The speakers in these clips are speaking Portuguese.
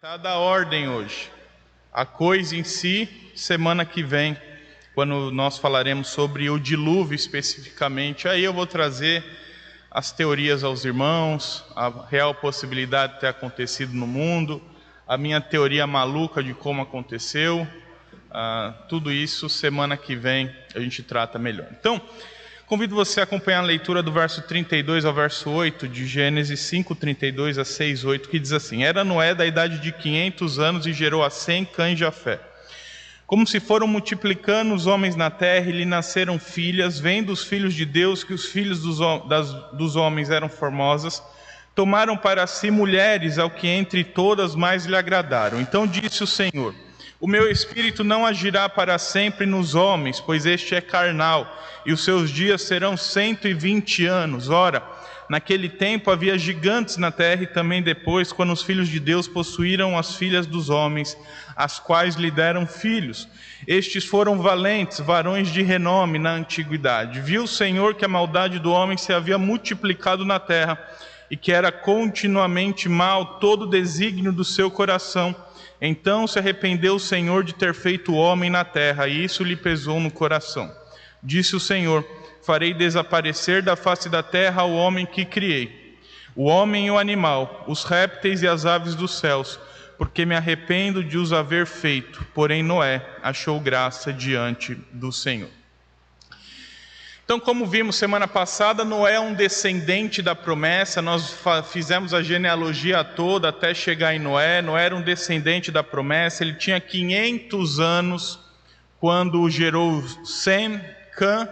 Tratada a ordem hoje. A coisa em si, semana que vem, quando nós falaremos sobre o dilúvio especificamente, aí eu vou trazer as teorias aos irmãos, a real possibilidade de ter acontecido no mundo, a minha teoria maluca de como aconteceu, tudo isso semana que vem a gente trata melhor. Então, convido você a acompanhar a leitura do verso 32 ao verso 8 de Gênesis 5:32 a 6:8, que diz assim: Era Noé da idade de 500 anos e gerou a Sem, Cã e Jafé. Como se foram multiplicando os homens na terra, e lhe nasceram filhas, vendo os filhos de Deus que os filhos dos homens eram formosas, tomaram para si mulheres ao que entre todas mais lhe agradaram. Então disse o Senhor: O meu espírito não agirá para sempre nos homens, pois este é carnal, e os seus dias serão 120 anos. Ora, naquele tempo havia gigantes na terra, e também depois, quando os filhos de Deus possuíram as filhas dos homens, as quais lhe deram filhos. Estes foram valentes, varões de renome na antiguidade. Viu o Senhor que a maldade do homem se havia multiplicado na terra, e que era continuamente mal todo o desígnio do seu coração. Então se arrependeu o Senhor de ter feito o homem na terra, e isso lhe pesou no coração. Disse o Senhor: Farei desaparecer da face da terra o homem que criei, o homem e o animal, os répteis e as aves dos céus, porque me arrependo de os haver feito. Porém Noé achou graça diante do Senhor. Então, como vimos semana passada, Noé é um descendente da promessa. Nós fizemos a genealogia toda até chegar em Noé. Noé era um descendente da promessa. Ele tinha 500 anos quando gerou Sem, Cã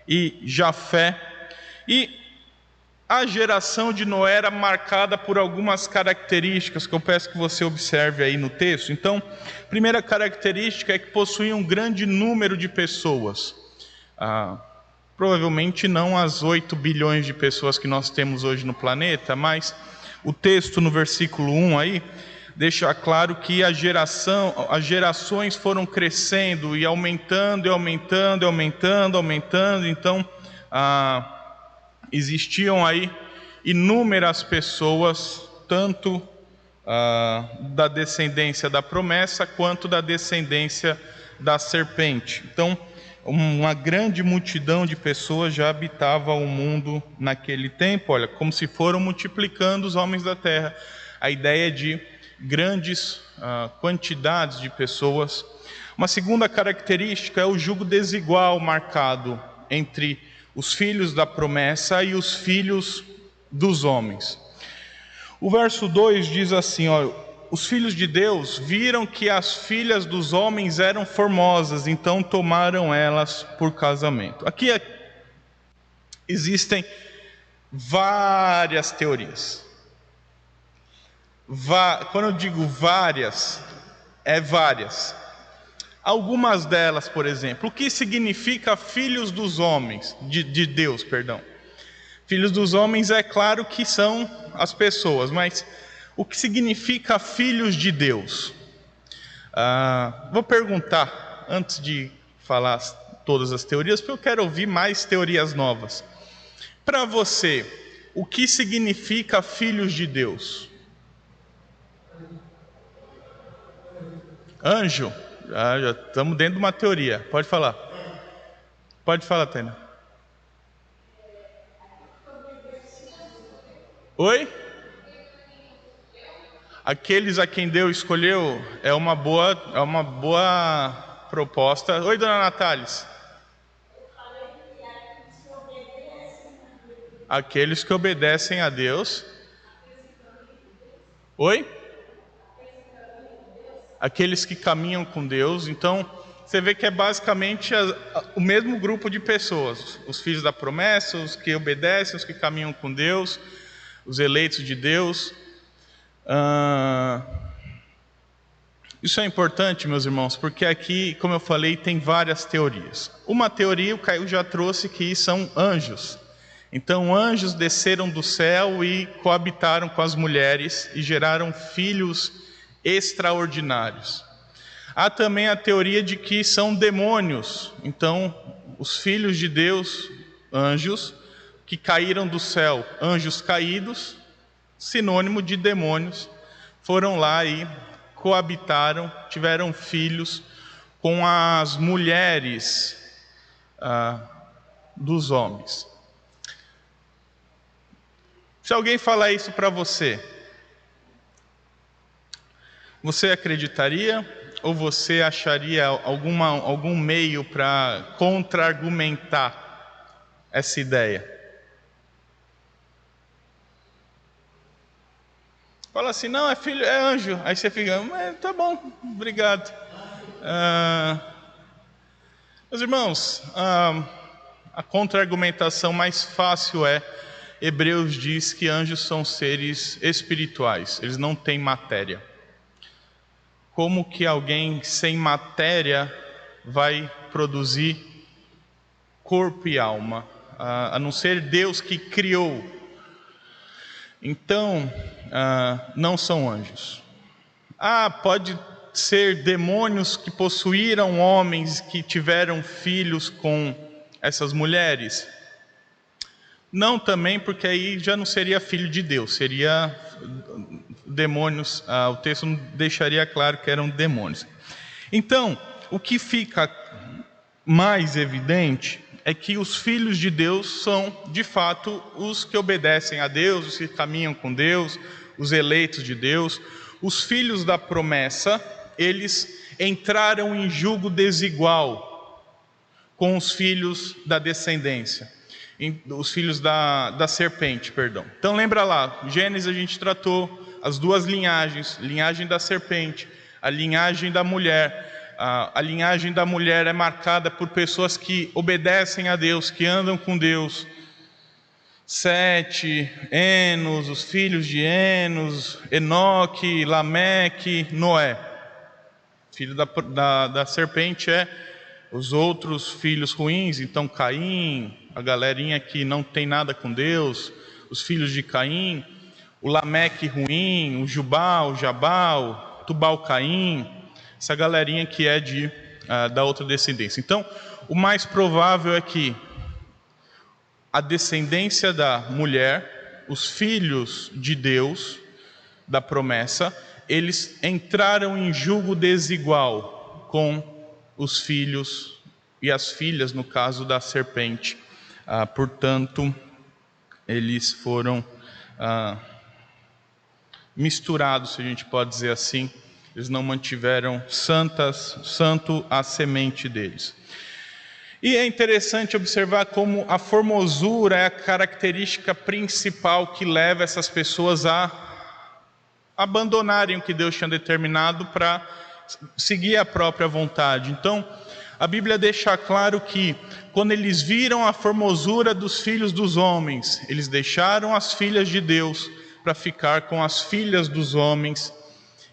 e Jafé. E a geração de Noé era marcada por algumas características que eu peço que você observe aí no texto. Então, a primeira característica é que possuía um grande número de pessoas. Provavelmente não as 8 bilhões de pessoas que nós temos hoje no planeta, mas o texto no versículo 1 aí deixa claro que as gerações foram crescendo e aumentando, então existiam aí inúmeras pessoas, tanto da descendência da promessa quanto da descendência da serpente. Então, uma grande multidão de pessoas já habitava o mundo naquele tempo. Olha, como se foram multiplicando os homens da terra. A ideia de grandes quantidades de pessoas. Uma segunda característica é o jugo desigual marcado entre os filhos da promessa e os filhos dos homens. O verso 2 diz assim, os filhos de Deus viram que as filhas dos homens eram formosas, então tomaram elas por casamento. Aqui existem várias teorias. Quando eu digo várias, é várias. Algumas delas, por exemplo, o que significa filhos dos homens, de Deus, perdão. Filhos dos homens é claro que são as pessoas, mas o que significa filhos de Deus? Vou perguntar, antes de falar todas as teorias, porque eu quero ouvir mais teorias novas. Para você, o que significa filhos de Deus? Anjo? Já estamos dentro de uma teoria. Pode falar. Pode falar, Tânia. Oi? Aqueles a quem Deus escolheu é uma boa proposta. Oi, dona Natália. Aqueles que obedecem a Deus. Oi? Aqueles que caminham com Deus. Então, você vê que é basicamente o mesmo grupo de pessoas. Os filhos da promessa, os que obedecem, os que caminham com Deus, os eleitos de Deus. Isso é importante, meus irmãos, porque aqui, como eu falei, tem várias teorias. Uma teoria, o Caio já trouxe, que são anjos. Então, anjos desceram do céu e coabitaram com as mulheres e geraram filhos extraordinários. Há também a teoria de que são demônios. Então, os filhos de Deus, anjos, que caíram do céu, anjos caídos, sinônimo de demônios, foram lá e coabitaram, tiveram filhos com as mulheres dos homens. Se alguém falar isso para você, você acreditaria ou você acharia algum meio para contra-argumentar essa ideia? Fala assim, não, é filho, é anjo. Aí você fica, tá bom, obrigado. Meus irmãos, a contra-argumentação mais fácil é, Hebreus diz que anjos são seres espirituais, eles não têm matéria. Como que alguém sem matéria vai produzir corpo e alma, a não ser Deus que criou? Então, não são anjos. Pode ser demônios que possuíram homens que tiveram filhos com essas mulheres? Não também, porque aí já não seria filho de Deus, seria demônios. O texto não deixaria claro que eram demônios. Então, o que fica mais evidente é que os filhos de Deus são, de fato, os que obedecem a Deus, os que caminham com Deus, os eleitos de Deus. Os filhos da promessa, eles entraram em julgo desigual com os filhos da descendência, os filhos da serpente, perdão. Então lembra lá, Gênesis a gente tratou as duas linhagens, linhagem da serpente, a linhagem da mulher. A linhagem da mulher é marcada por pessoas que obedecem a Deus, que andam com Deus. Sete, Enos, os filhos de Enos, Enoque, Lameque, Noé. Filho da serpente é os outros filhos ruins, então Caim, a galerinha que não tem nada com Deus, os filhos de Caim, o Lameque ruim, o Jubal, o Jabal, Tubal-Caim, essa galerinha que é da outra descendência. Então, o mais provável é que a descendência da mulher, os filhos de Deus, da promessa, eles entraram em julgo desigual com os filhos e as filhas, no caso da serpente. Portanto, eles foram misturados, se a gente pode dizer assim. Eles não mantiveram santo a semente deles. E é interessante observar como a formosura é a característica principal que leva essas pessoas a abandonarem o que Deus tinha determinado para seguir a própria vontade. Então, a Bíblia deixa claro que quando eles viram a formosura dos filhos dos homens, eles deixaram as filhas de Deus para ficar com as filhas dos homens.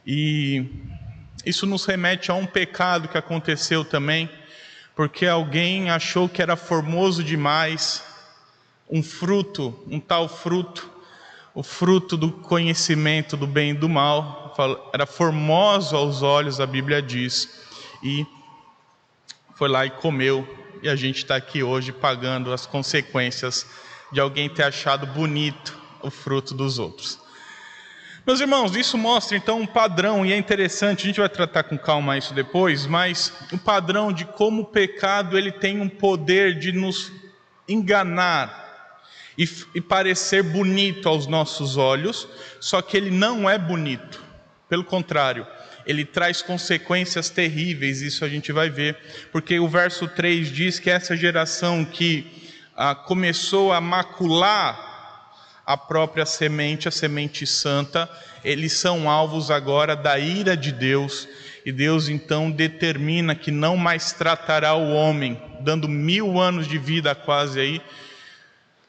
E isso nos remete a um pecado que aconteceu também, porque alguém achou que era formoso demais um tal fruto, o fruto do conhecimento do bem e do mal, era formoso aos olhos, a Bíblia diz, e foi lá e comeu, e a gente está aqui hoje pagando as consequências de alguém ter achado bonito o fruto dos outros. Meus irmãos, isso mostra então um padrão, e é interessante, a gente vai tratar com calma isso depois, mas um padrão de como o pecado ele tem um poder de nos enganar e parecer bonito aos nossos olhos, só que ele não é bonito, pelo contrário, ele traz consequências terríveis, isso a gente vai ver, porque o verso 3 diz que essa geração que começou a macular a própria semente, a semente santa, eles são alvos agora da ira de Deus, e Deus então determina que não mais tratará o homem, dando 1000 anos de vida quase aí.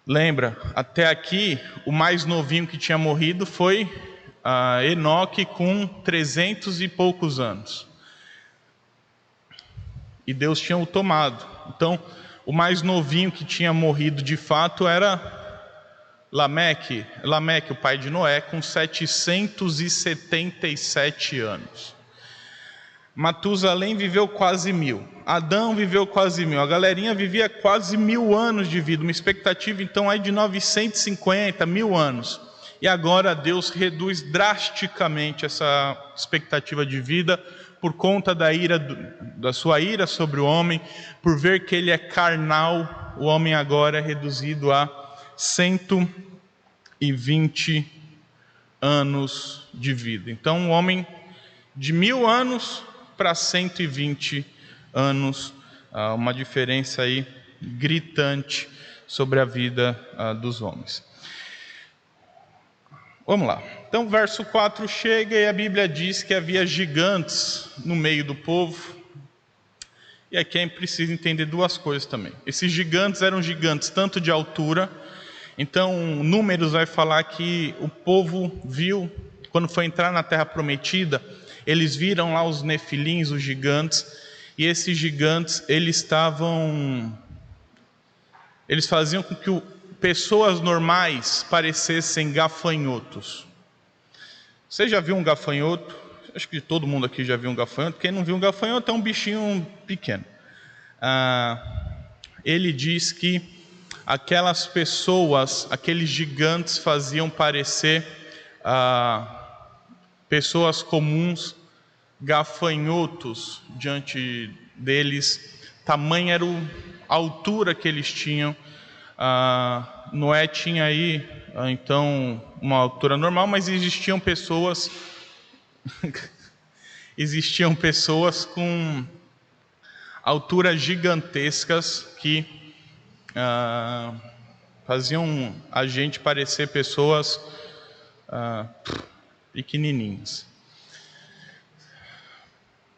Lembra, até aqui, o mais novinho que tinha morrido foi Enoque com 300 e poucos anos. E Deus tinha o tomado. Então, o mais novinho que tinha morrido de fato era Lameque, o pai de Noé, com 777 anos. Matusalém viveu quase 1000. Adão viveu quase 1000. A galerinha vivia quase 1000 anos de vida. Uma expectativa, então, aí de 950, 1000 anos. e agora Deus reduz drasticamente essa expectativa de vida por conta da sua ira sobre o homem, por ver que ele é carnal. O homem agora é reduzido a 120 anos de vida. Então, o homem de 1000 anos para 120 anos, uma diferença aí gritante sobre a vida dos homens. Vamos lá. Então, verso 4 chega e a Bíblia diz que havia gigantes no meio do povo. E aqui é preciso entender duas coisas também. Esses gigantes eram gigantes tanto de altura. Então, Números vai falar que o povo viu, quando foi entrar na Terra Prometida, eles viram lá os nefilins, os gigantes, e esses gigantes, eles faziam com que pessoas normais parecessem gafanhotos. Você já viu um gafanhoto? Acho que todo mundo aqui já viu um gafanhoto. Quem não viu um gafanhoto é um bichinho pequeno. Ele diz que aquelas pessoas, aqueles gigantes faziam parecer pessoas comuns, gafanhotos diante deles. Tamanha era a altura que eles tinham. Noé tinha aí, então, uma altura normal, mas existiam pessoas com alturas gigantescas que faziam a gente parecer pessoas pequenininhas.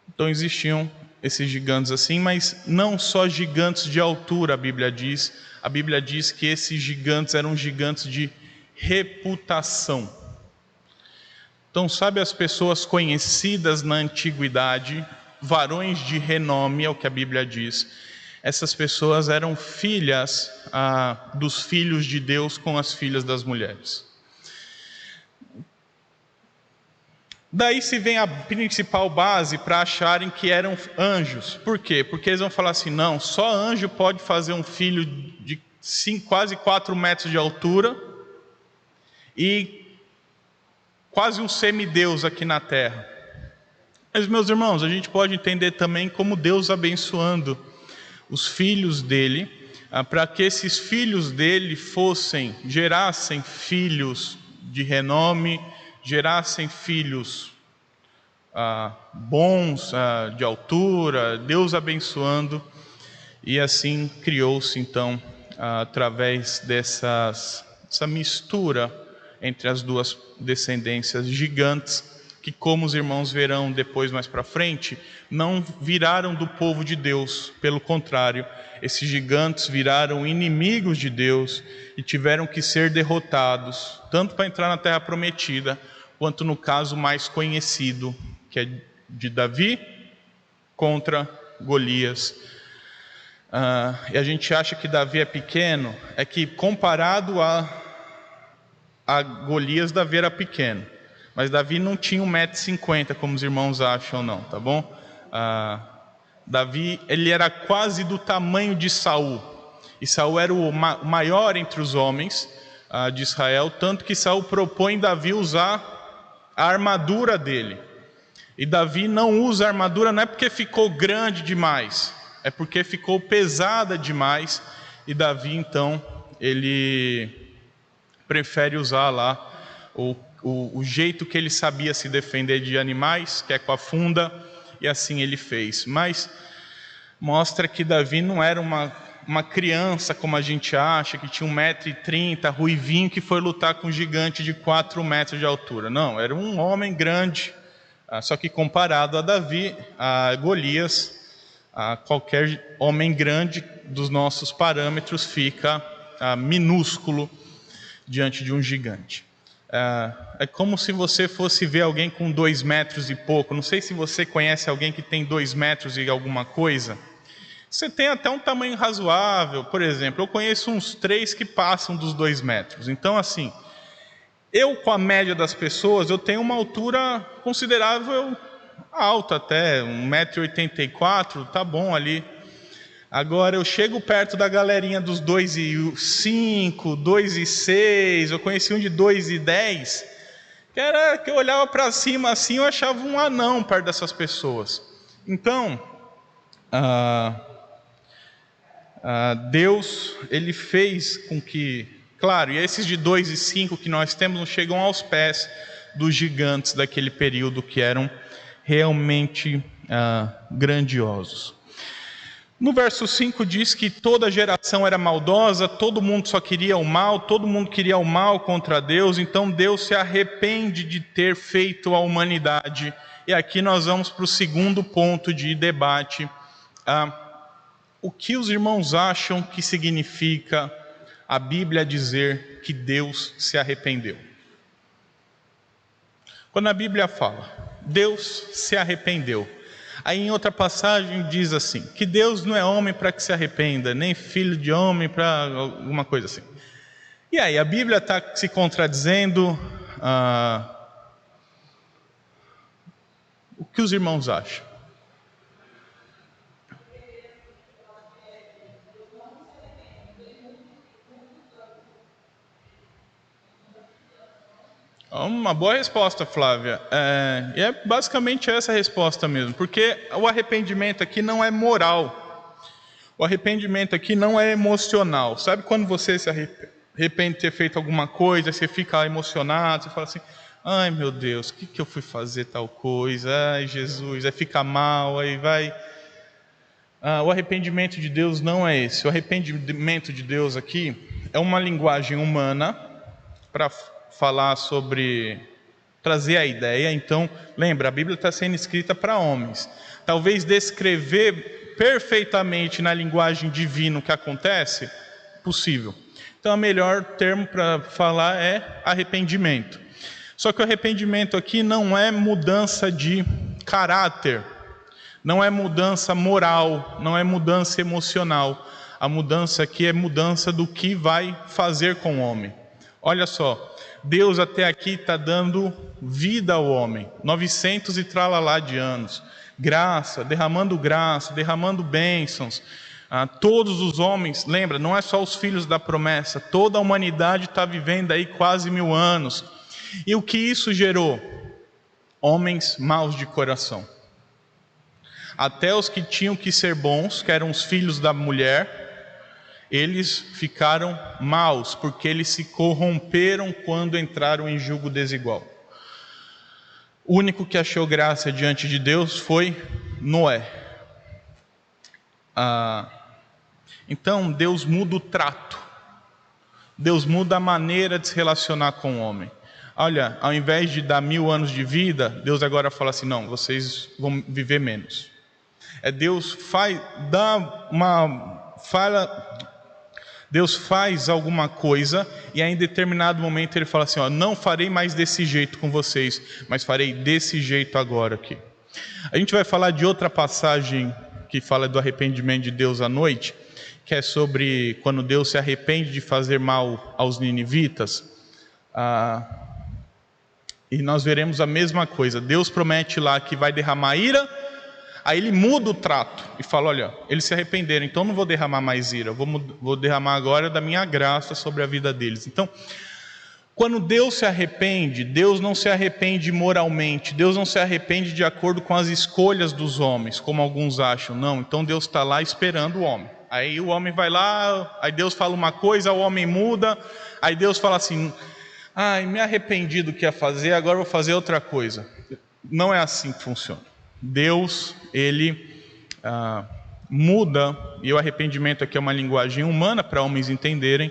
Então existiam esses gigantes assim, mas não só gigantes de altura, a Bíblia diz que esses gigantes eram gigantes de reputação. Então, sabe, as pessoas conhecidas na antiguidade, varões de renome, é o que a Bíblia diz. Essas pessoas eram filhas dos filhos de Deus com as filhas das mulheres. Daí se vem a principal base para acharem que eram anjos. Por quê? Porque eles vão falar assim, não, só anjo pode fazer um filho de quase 4 metros de altura e quase um semideus aqui na terra. Mas, meus irmãos, a gente pode entender também como Deus abençoando os filhos dele, para que esses filhos dele gerassem filhos de renome, gerassem filhos bons, de altura, Deus abençoando, e assim criou-se então, através dessa mistura entre as duas descendências gigantes, que, como os irmãos verão depois mais para frente, não viraram do povo de Deus, pelo contrário, esses gigantes viraram inimigos de Deus e tiveram que ser derrotados, tanto para entrar na Terra Prometida, quanto no caso mais conhecido, que é de Davi contra Golias. E a gente acha que Davi é pequeno, é que comparado a Golias, Davi era pequeno. Mas Davi não tinha 1,50 m, como os irmãos acham, não, tá bom? Davi, ele era quase do tamanho de Saul. E Saul era o maior entre os homens de Israel, tanto que Saul propõe Davi usar a armadura dele. E Davi não usa a armadura, não é porque ficou grande demais, é porque ficou pesada demais. E Davi, então, ele prefere usar lá o jeito que ele sabia se defender de animais, que é com a funda, e assim ele fez. Mas mostra que Davi não era uma criança, como a gente acha, que tinha 1,30 m, ruivinho, que foi lutar com um gigante de 4 metros de altura. Não, era um homem grande, só que comparado a Davi, a Golias, qualquer homem grande dos nossos parâmetros fica minúsculo diante de um gigante. É como se você fosse ver alguém com 2 metros e pouco. Não sei se você conhece alguém que tem 2 metros e alguma coisa. Você tem até um tamanho razoável. Por exemplo, eu conheço uns 3 que passam dos 2 metros. Então, assim, eu, com a média das pessoas, eu tenho uma altura considerável, alta até, 1,84 m, tá bom ali. Agora eu chego perto da galerinha dos 2,5, 2,6, eu conheci um de 2,10, que eu olhava para cima assim, eu achava um anão perto dessas pessoas. Então, Deus, Ele fez com que, claro, e esses de 2,5 que nós temos não chegam aos pés dos gigantes daquele período que eram realmente grandiosos. No verso 5 diz que toda geração era maldosa, todo mundo só queria o mal, todo mundo queria o mal contra Deus, então Deus se arrepende de ter feito a humanidade. E aqui nós vamos para o segundo ponto de debate. O que os irmãos acham que significa a Bíblia dizer que Deus se arrependeu? Quando a Bíblia fala, Deus se arrependeu. Aí em outra passagem diz assim, que Deus não é homem para que se arrependa, nem filho de homem para alguma coisa assim. E aí, a Bíblia está se contradizendo. O que os irmãos acham? Uma boa resposta, Flávia. E é basicamente essa a resposta mesmo, porque o arrependimento aqui não é moral. O arrependimento aqui não é emocional. Sabe quando você se arrepende de ter feito alguma coisa, você fica emocionado, você fala assim, ai meu Deus, o que eu fui fazer tal coisa? Ai Jesus, aí fica mal, aí vai... O arrependimento de Deus não é esse. O arrependimento de Deus aqui é uma linguagem humana para falar sobre, trazer a ideia. Então, lembra, a Bíblia está sendo escrita para homens. Talvez descrever perfeitamente na linguagem divina o que acontece, possível. Então, o melhor termo para falar é arrependimento. Só que o arrependimento aqui não é mudança de caráter, não é mudança moral, não é mudança emocional. A mudança aqui é mudança do que vai fazer com o homem. Olha só, Deus até aqui está dando vida ao homem, 900 e tralalá de anos, graça, derramando bênçãos. Todos os homens, lembra, não é só os filhos da promessa, toda a humanidade está vivendo aí quase 1000 anos. E o que isso gerou? Homens maus de coração. Até os que tinham que ser bons, que eram os filhos da mulher, eles ficaram maus, porque eles se corromperam quando entraram em julgo desigual. O único que achou graça diante de Deus foi Noé. Então Deus muda o trato, Deus muda a maneira de se relacionar com o homem. Olha, ao invés de dar 1000 anos de vida, Deus agora fala assim, não, vocês vão viver menos. Deus faz alguma coisa e aí, em determinado momento ele fala assim, não farei mais desse jeito com vocês, mas farei desse jeito agora aqui. A gente vai falar de outra passagem que fala do arrependimento de Deus à noite, que é sobre quando Deus se arrepende de fazer mal aos ninivitas. E nós veremos a mesma coisa. Deus promete lá que vai derramar ira. Aí ele muda o trato e fala, olha, eles se arrependeram, então não vou derramar mais ira, vou derramar agora da minha graça sobre a vida deles. Então, quando Deus se arrepende, Deus não se arrepende moralmente, Deus não se arrepende de acordo com as escolhas dos homens, como alguns acham, não. Então Deus está lá esperando o homem. Aí o homem vai lá, aí Deus fala uma coisa, o homem muda, aí Deus fala assim, me arrependi do que ia fazer, agora vou fazer outra coisa. Não é assim que funciona. Deus, ele muda, e o arrependimento aqui é uma linguagem humana para homens entenderem,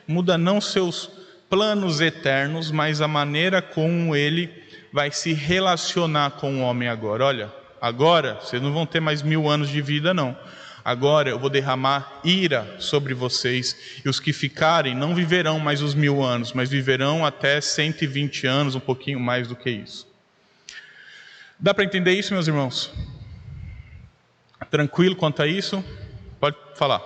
muda não seus planos eternos, mas a maneira como ele vai se relacionar com o homem agora. Olha, agora vocês não vão ter mais 1000 anos de vida não, agora eu vou derramar ira sobre vocês, e os que ficarem não viverão mais os 1000 anos, mas viverão até 120 anos, um pouquinho mais do que isso. Dá para entender isso, meus irmãos? Tranquilo quanto a isso? Pode falar.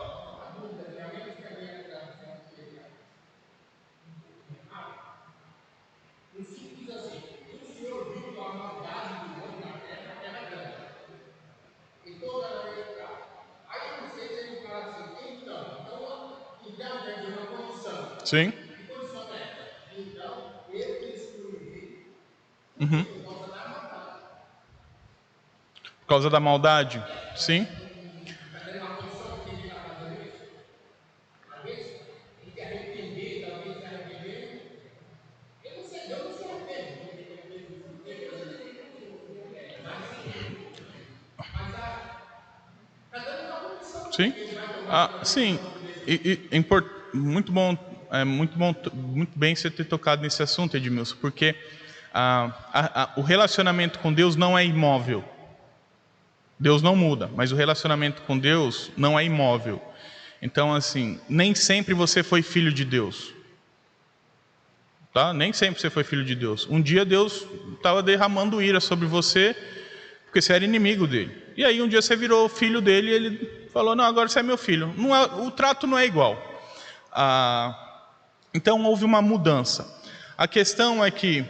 Sim. Uhum. Por causa da maldade. Sim. Sim. Sim. Muito bom, muito bem você ter tocado nesse assunto, Edmilson, porque o relacionamento com Deus não é imóvel. Deus não muda, mas o relacionamento com Deus não é imóvel. Então, assim, nem sempre você foi filho de Deus. Tá? Nem sempre você foi filho de Deus. Um dia Deus estava derramando ira sobre você, porque você era inimigo dele. E aí um dia você virou filho dele e ele falou, não, agora você é meu filho. Não é, o trato não é igual. Então houve uma mudança. A questão é que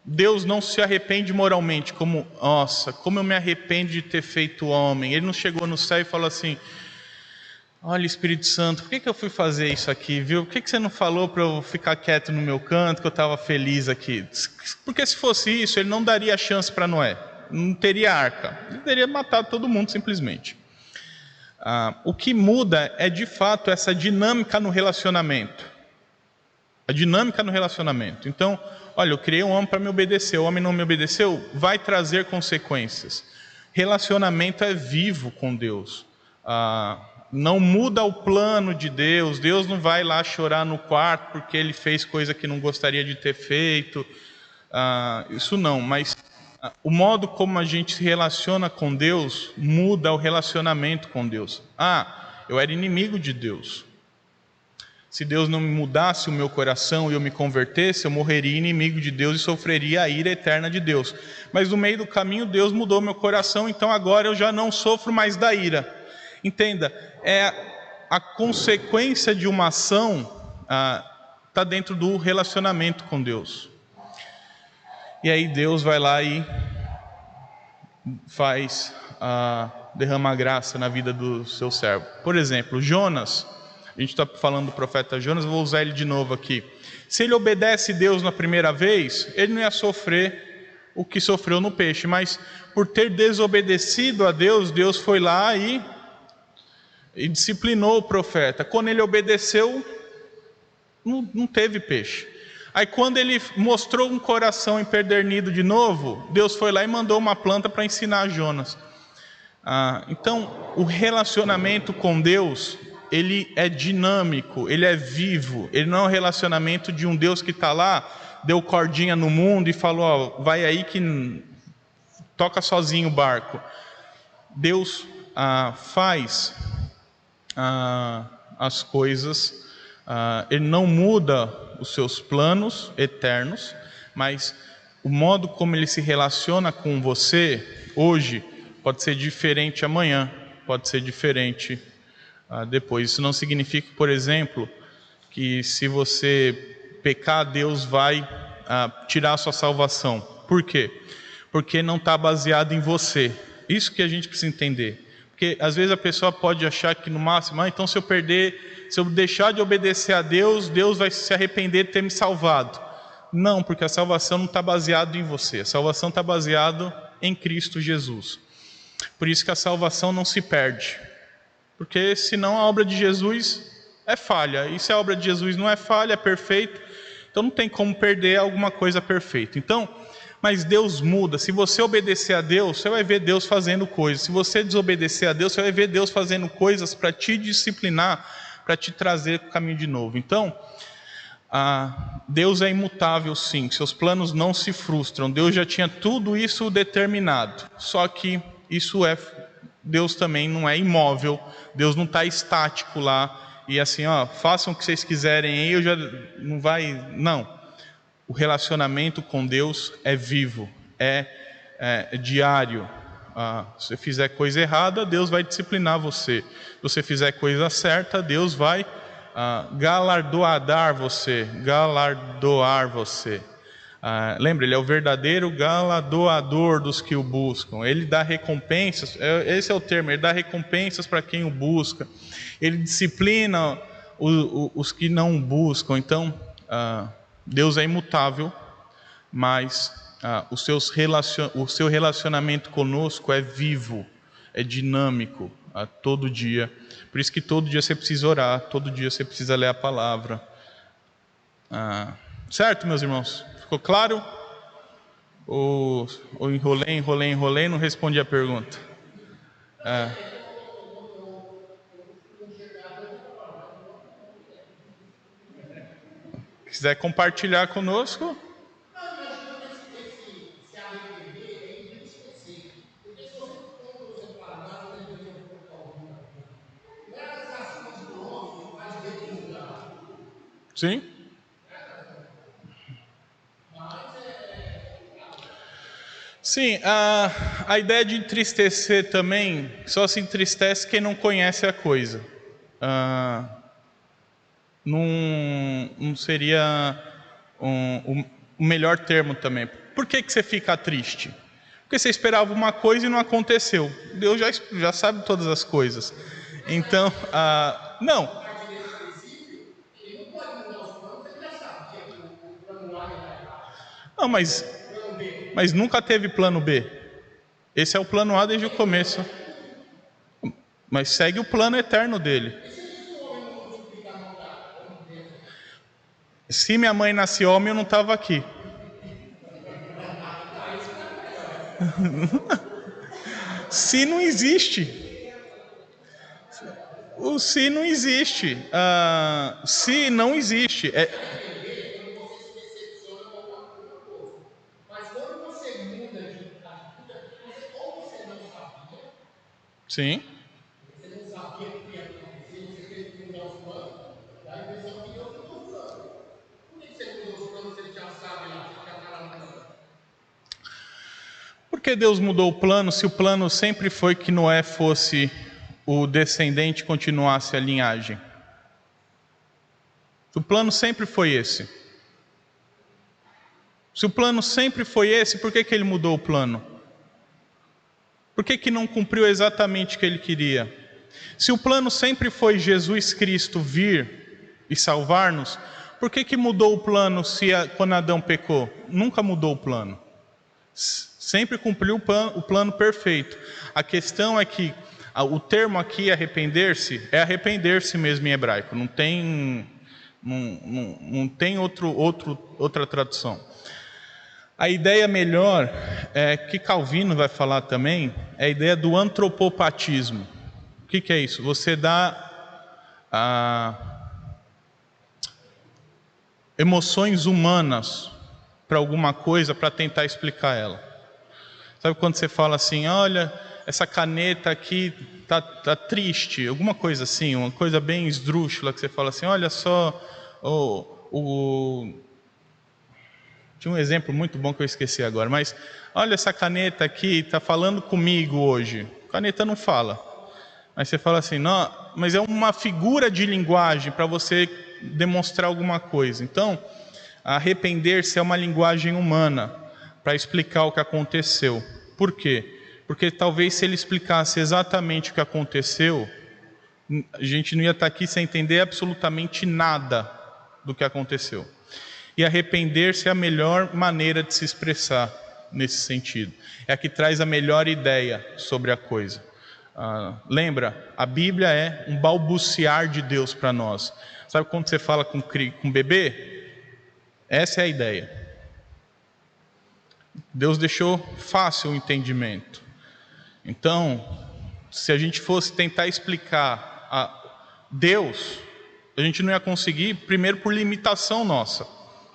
Deus não se arrepende moralmente, como, nossa, como eu me arrependo de ter feito homem. Ele não chegou no céu e falou assim, olha, Espírito Santo, por que eu fui fazer isso aqui, viu? Por que você não falou para eu ficar quieto no meu canto, que eu estava feliz aqui? Porque se fosse isso, ele não daria chance para Noé. Não teria arca. Ele teria matado todo mundo, simplesmente. O que muda é, de fato, essa dinâmica no relacionamento. A dinâmica no relacionamento. Então, olha, eu criei um homem para me obedecer. O homem não me obedeceu, vai trazer consequências. Relacionamento é vivo com Deus. Não muda o plano de Deus. Deus não vai lá chorar no quarto porque ele fez coisa que não gostaria de ter feito. Isso não, mas o modo como a gente se relaciona com Deus muda o relacionamento com Deus. Eu era inimigo de Deus. Se Deus não me mudasse o meu coração e eu me convertesse, eu morreria inimigo de Deus e sofreria a ira eterna de Deus. Mas no meio do caminho Deus mudou meu coração, então agora eu já não sofro mais da ira. Entenda, a consequência de uma ação está dentro do relacionamento com Deus. E aí Deus vai lá e faz derrama graça na vida do seu servo. Por exemplo, Jonas, a gente está falando do profeta Jonas, vou usar ele de novo aqui. Se ele obedece a Deus na primeira vez, ele não ia sofrer o que sofreu no peixe, mas por ter desobedecido a Deus, Deus foi lá e disciplinou o profeta. Quando ele obedeceu, não teve peixe. Aí quando ele mostrou um coração empedernido de novo, Deus foi lá e mandou uma planta para ensinar Jonas. Então, o relacionamento com Deus, ele é dinâmico, ele é vivo. Ele não é um relacionamento de um Deus que está lá, deu cordinha no mundo e falou, vai aí que toca sozinho o barco. Deus faz as coisas, ele não muda os seus planos eternos, mas o modo como ele se relaciona com você hoje pode ser diferente amanhã, pode ser diferente depois. Isso não significa, por exemplo, que se você pecar, Deus vai tirar a sua salvação. Por quê? Porque não está baseado em você. Isso que a gente precisa entender. Porque às vezes a pessoa pode achar que no máximo, então se eu deixar de obedecer a Deus, Deus vai se arrepender de ter me salvado. Não, porque a salvação não está baseada em você. A salvação está baseada em Cristo Jesus. Por isso que a salvação não se perde. Porque senão a obra de Jesus é falha. E se a obra de Jesus não é falha, é perfeita, então não tem como perder alguma coisa perfeita. Então, mas Deus muda. Se você obedecer a Deus, você vai ver Deus fazendo coisas. Se você desobedecer a Deus, você vai ver Deus fazendo coisas para te disciplinar, para te trazer o caminho de novo. Então, Deus é imutável, sim. Seus planos não se frustram. Deus já tinha tudo isso determinado. Só que Deus também não é imóvel. Deus não está estático lá e assim, façam o que vocês quiserem aí, não. O relacionamento com Deus é vivo, é diário. Se você fizer coisa errada, Deus vai disciplinar você. Se você fizer coisa certa, Deus vai galardoar você. Lembra, Ele é o verdadeiro galardoador dos que o buscam. Ele dá recompensas, esse é o termo, Ele dá recompensas para quem o busca. Ele disciplina os que não buscam. Então, Deus é imutável, mas o seu relacionamento conosco é vivo, é dinâmico, todo dia. Por isso que todo dia você precisa orar, todo dia você precisa ler a palavra. Certo, meus irmãos? Ficou claro? Ou enrolei, não respondi a pergunta. Quiser compartilhar conosco? Sim. Sim, a ideia de entristecer também, só se entristece quem não conhece a coisa. Não seria o melhor termo também. Por que você fica triste? Porque você esperava uma coisa e não aconteceu. Deus já sabe todas as coisas. Então, não. Não, mas nunca teve plano B. Esse é o plano A desde o começo. Mas segue o plano eterno dele. Se minha mãe nasce homem, eu não estava aqui. Se não existe. O se não existe. Se não existe. Sim. Por que Deus mudou o plano se o plano sempre foi que Noé fosse o descendente e continuasse a linhagem? O plano sempre foi esse. Se o plano sempre foi esse, por que ele mudou o plano? Por que não cumpriu exatamente o que ele queria? Se o plano sempre foi Jesus Cristo vir e salvar-nos, por que mudou o plano quando Adão pecou? Nunca mudou o plano. Sempre cumpriu o plano perfeito. A questão é que o termo aqui, arrepender-se, é arrepender-se mesmo em hebraico. Não tem outra tradução. A ideia melhor, que Calvino vai falar também, é a ideia do antropopatismo. O que é isso? Você dá emoções humanas para alguma coisa para tentar explicar ela. Sabe quando você fala assim, olha, essa caneta aqui tá triste, alguma coisa assim, uma coisa bem esdrúxula, que você fala assim, olha só, tinha um exemplo muito bom que eu esqueci agora, mas olha essa caneta aqui, está falando comigo hoje. A caneta não fala. Mas você fala assim, não, mas é uma figura de linguagem para você demonstrar alguma coisa. Então, arrepender-se é uma linguagem humana para explicar o que aconteceu. Por quê? Porque talvez se ele explicasse exatamente o que aconteceu, a gente não ia estar aqui sem entender absolutamente nada do que aconteceu. E arrepender-se é a melhor maneira de se expressar nesse sentido. É a que traz a melhor ideia sobre a coisa. Lembra, a Bíblia é um balbuciar de Deus para nós. Sabe quando você fala com bebê? Essa é a ideia. Deus deixou fácil o entendimento. Então, se a gente fosse tentar explicar a Deus, a gente não ia conseguir, primeiro por limitação nossa.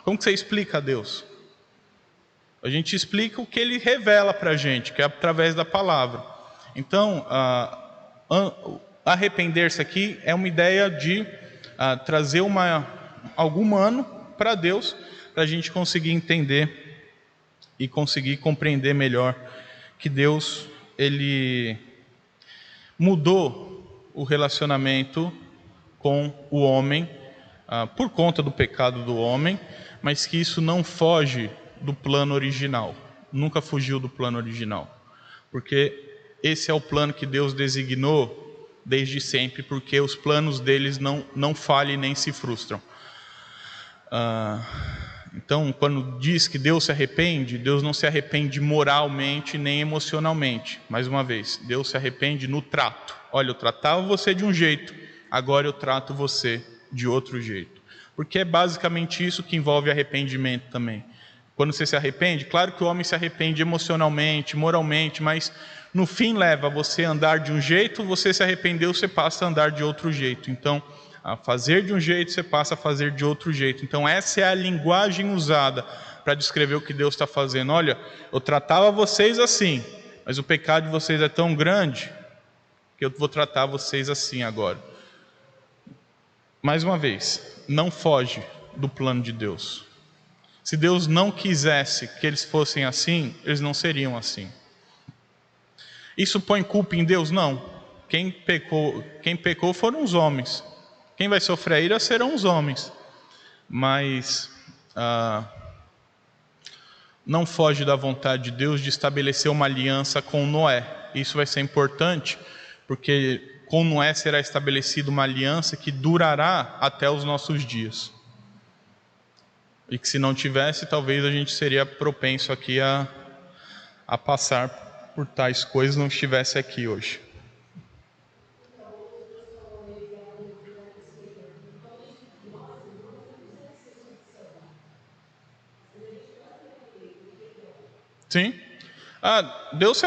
Como que você explica a Deus? A gente explica o que Ele revela para a gente, que é através da palavra. Então, arrepender-se aqui é uma ideia de trazer algo humano para Deus, para a gente conseguir entender e conseguir compreender melhor que Deus, Ele mudou o relacionamento com o homem, por conta do pecado do homem, mas que isso não foge do plano original, nunca fugiu do plano original, porque esse é o plano que Deus designou desde sempre, porque os planos deles não falham nem se frustram. Então, quando diz que Deus se arrepende, Deus não se arrepende moralmente nem emocionalmente. Mais uma vez, Deus se arrepende no trato. Olha, eu tratava você de um jeito, agora eu trato você de outro jeito. Porque é basicamente isso que envolve arrependimento também. Quando você se arrepende, claro que o homem se arrepende emocionalmente, moralmente, mas no fim leva você a andar de um jeito, você se arrependeu, você passa a andar de outro jeito. Então, a fazer de um jeito, você passa a fazer de outro jeito. Então essa é a linguagem usada para descrever o que Deus está fazendo. Olha, eu tratava vocês assim, mas o pecado de vocês é tão grande que eu vou tratar vocês assim agora. Mais uma vez, não foge do plano de Deus. Se Deus não quisesse que eles fossem assim, eles não seriam assim. Isso põe culpa em Deus? Não. Quem pecou foram os homens. Quem vai sofrer a ira serão os homens. Mas não foge da vontade de Deus de estabelecer uma aliança com Noé. Isso vai ser importante, porque com Noé será estabelecida uma aliança que durará até os nossos dias. E que se não tivesse, talvez a gente seria propenso aqui a passar por tais coisas, não estivesse aqui hoje. Sim. Deus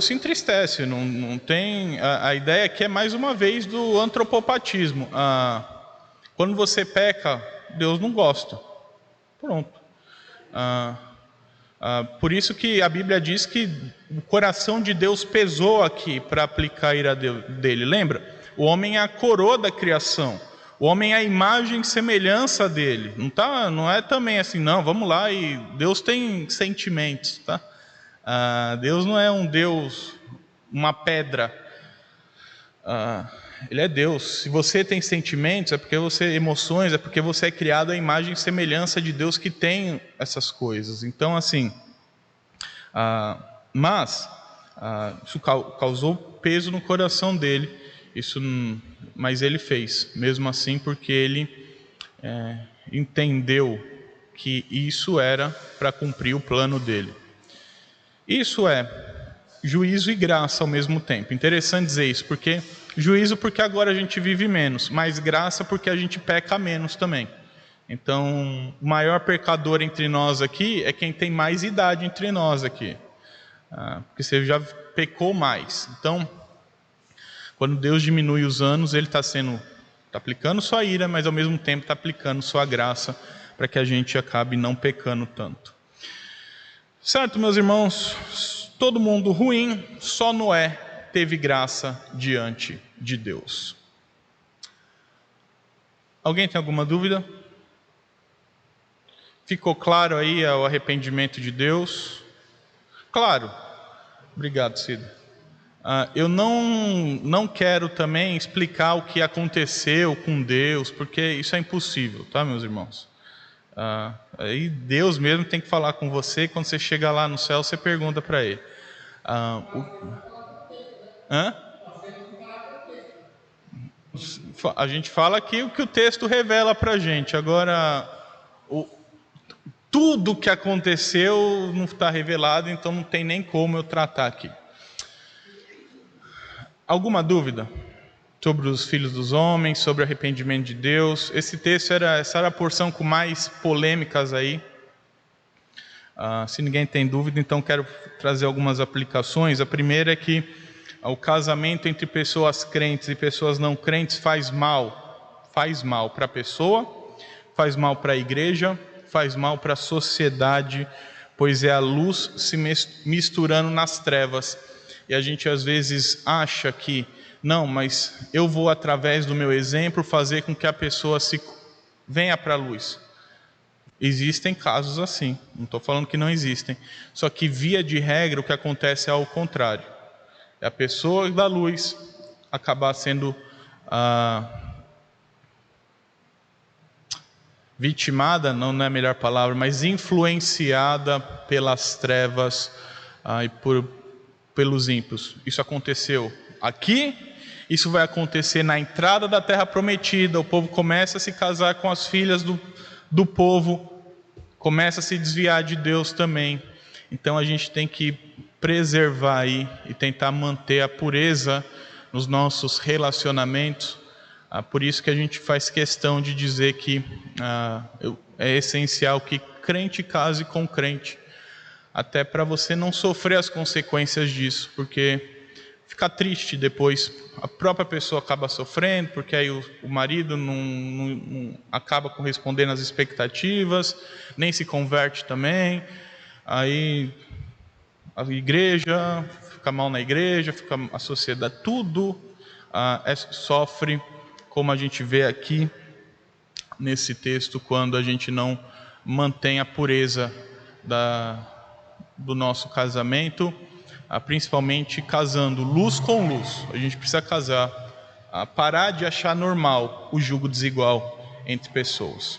se entristece. Não tem. A ideia aqui é mais uma vez do antropopatismo. Quando você peca, Deus não gosta. Pronto. Por isso que a Bíblia diz que o coração de Deus pesou aqui para aplicar a ira dele. Lembra? O homem é a coroa da criação. O homem é a imagem e semelhança dele. Não é também assim, não, vamos lá, e Deus tem sentimentos, tá? Deus não é um Deus, uma pedra. Ele é Deus. Se você tem sentimentos, é porque emoções, é porque você é criado à imagem e semelhança de Deus que tem essas coisas. Então, assim, isso causou peso no coração dele. Mas ele fez, mesmo assim, porque ele entendeu que isso era para cumprir o plano dele. Isso é juízo e graça ao mesmo tempo. Interessante dizer isso, porque juízo porque agora a gente vive menos, mas graça porque a gente peca menos também. Então, o maior pecador entre nós aqui é quem tem mais idade entre nós aqui, porque você já pecou mais. Então, quando Deus diminui os anos, Ele está aplicando sua ira, mas ao mesmo tempo está aplicando sua graça para que a gente acabe não pecando tanto. Certo, meus irmãos? Todo mundo ruim, só Noé teve graça diante de Deus. Alguém tem alguma dúvida? Ficou claro aí o arrependimento de Deus? Claro. Obrigado, Cida. Eu não quero também explicar o que aconteceu com Deus, porque isso é impossível, tá, meus irmãos? Aí Deus mesmo tem que falar com você. Quando você chega lá no céu, você pergunta para Ele. A gente fala aqui o que o texto revela para a gente. Agora, tudo o que aconteceu não está revelado, então não tem nem como eu tratar aqui. Alguma dúvida sobre os filhos dos homens, sobre o arrependimento de Deus? Essa era a porção com mais polêmicas aí. Se ninguém tem dúvida, então quero trazer algumas aplicações. A primeira é que o casamento entre pessoas crentes e pessoas não crentes faz mal para a pessoa, faz mal para a igreja, faz mal para a sociedade, pois é a luz se misturando nas trevas. E a gente às vezes acha que, não, mas eu vou através do meu exemplo fazer com que a pessoa venha para a luz. Existem casos assim, não estou falando que não existem. Só que via de regra o que acontece é ao contrário. É a pessoa da luz acabar sendo vitimada, não é a melhor palavra, mas influenciada pelas trevas e pelos ímpios. Isso aconteceu aqui, isso vai acontecer na entrada da terra prometida, o povo começa a se casar com as filhas do povo, começa a se desviar de Deus também. Então a gente tem que preservar aí e tentar manter a pureza nos nossos relacionamentos. Por isso que a gente faz questão de dizer que é essencial que crente case com crente, até para você não sofrer as consequências disso, porque fica triste depois, a própria pessoa acaba sofrendo, porque aí o marido não acaba correspondendo às expectativas, nem se converte também, aí a igreja fica mal na igreja, fica a sociedade, tudo sofre, como a gente vê aqui nesse texto, quando a gente não mantém a pureza do nosso casamento, principalmente casando luz com luz. A gente precisa casar, parar de achar normal o jugo desigual entre pessoas.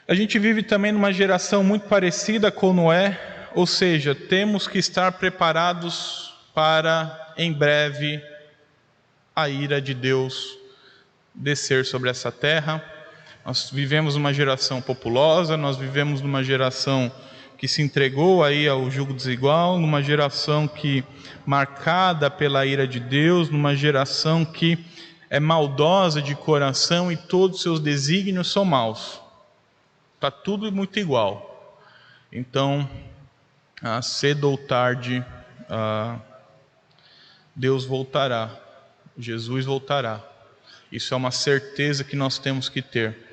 A gente vive também numa geração muito parecida com Noé, ou seja, temos que estar preparados para, em breve, a ira de Deus descer sobre essa terra. Nós vivemos numa geração populosa, nós vivemos numa geração que se entregou aí ao jugo desigual, numa geração que marcada pela ira de Deus, numa geração que é maldosa de coração e todos os seus desígnios são maus. Está tudo muito igual. Então, cedo ou tarde, Deus voltará, Jesus voltará. Isso é uma certeza que nós temos que ter.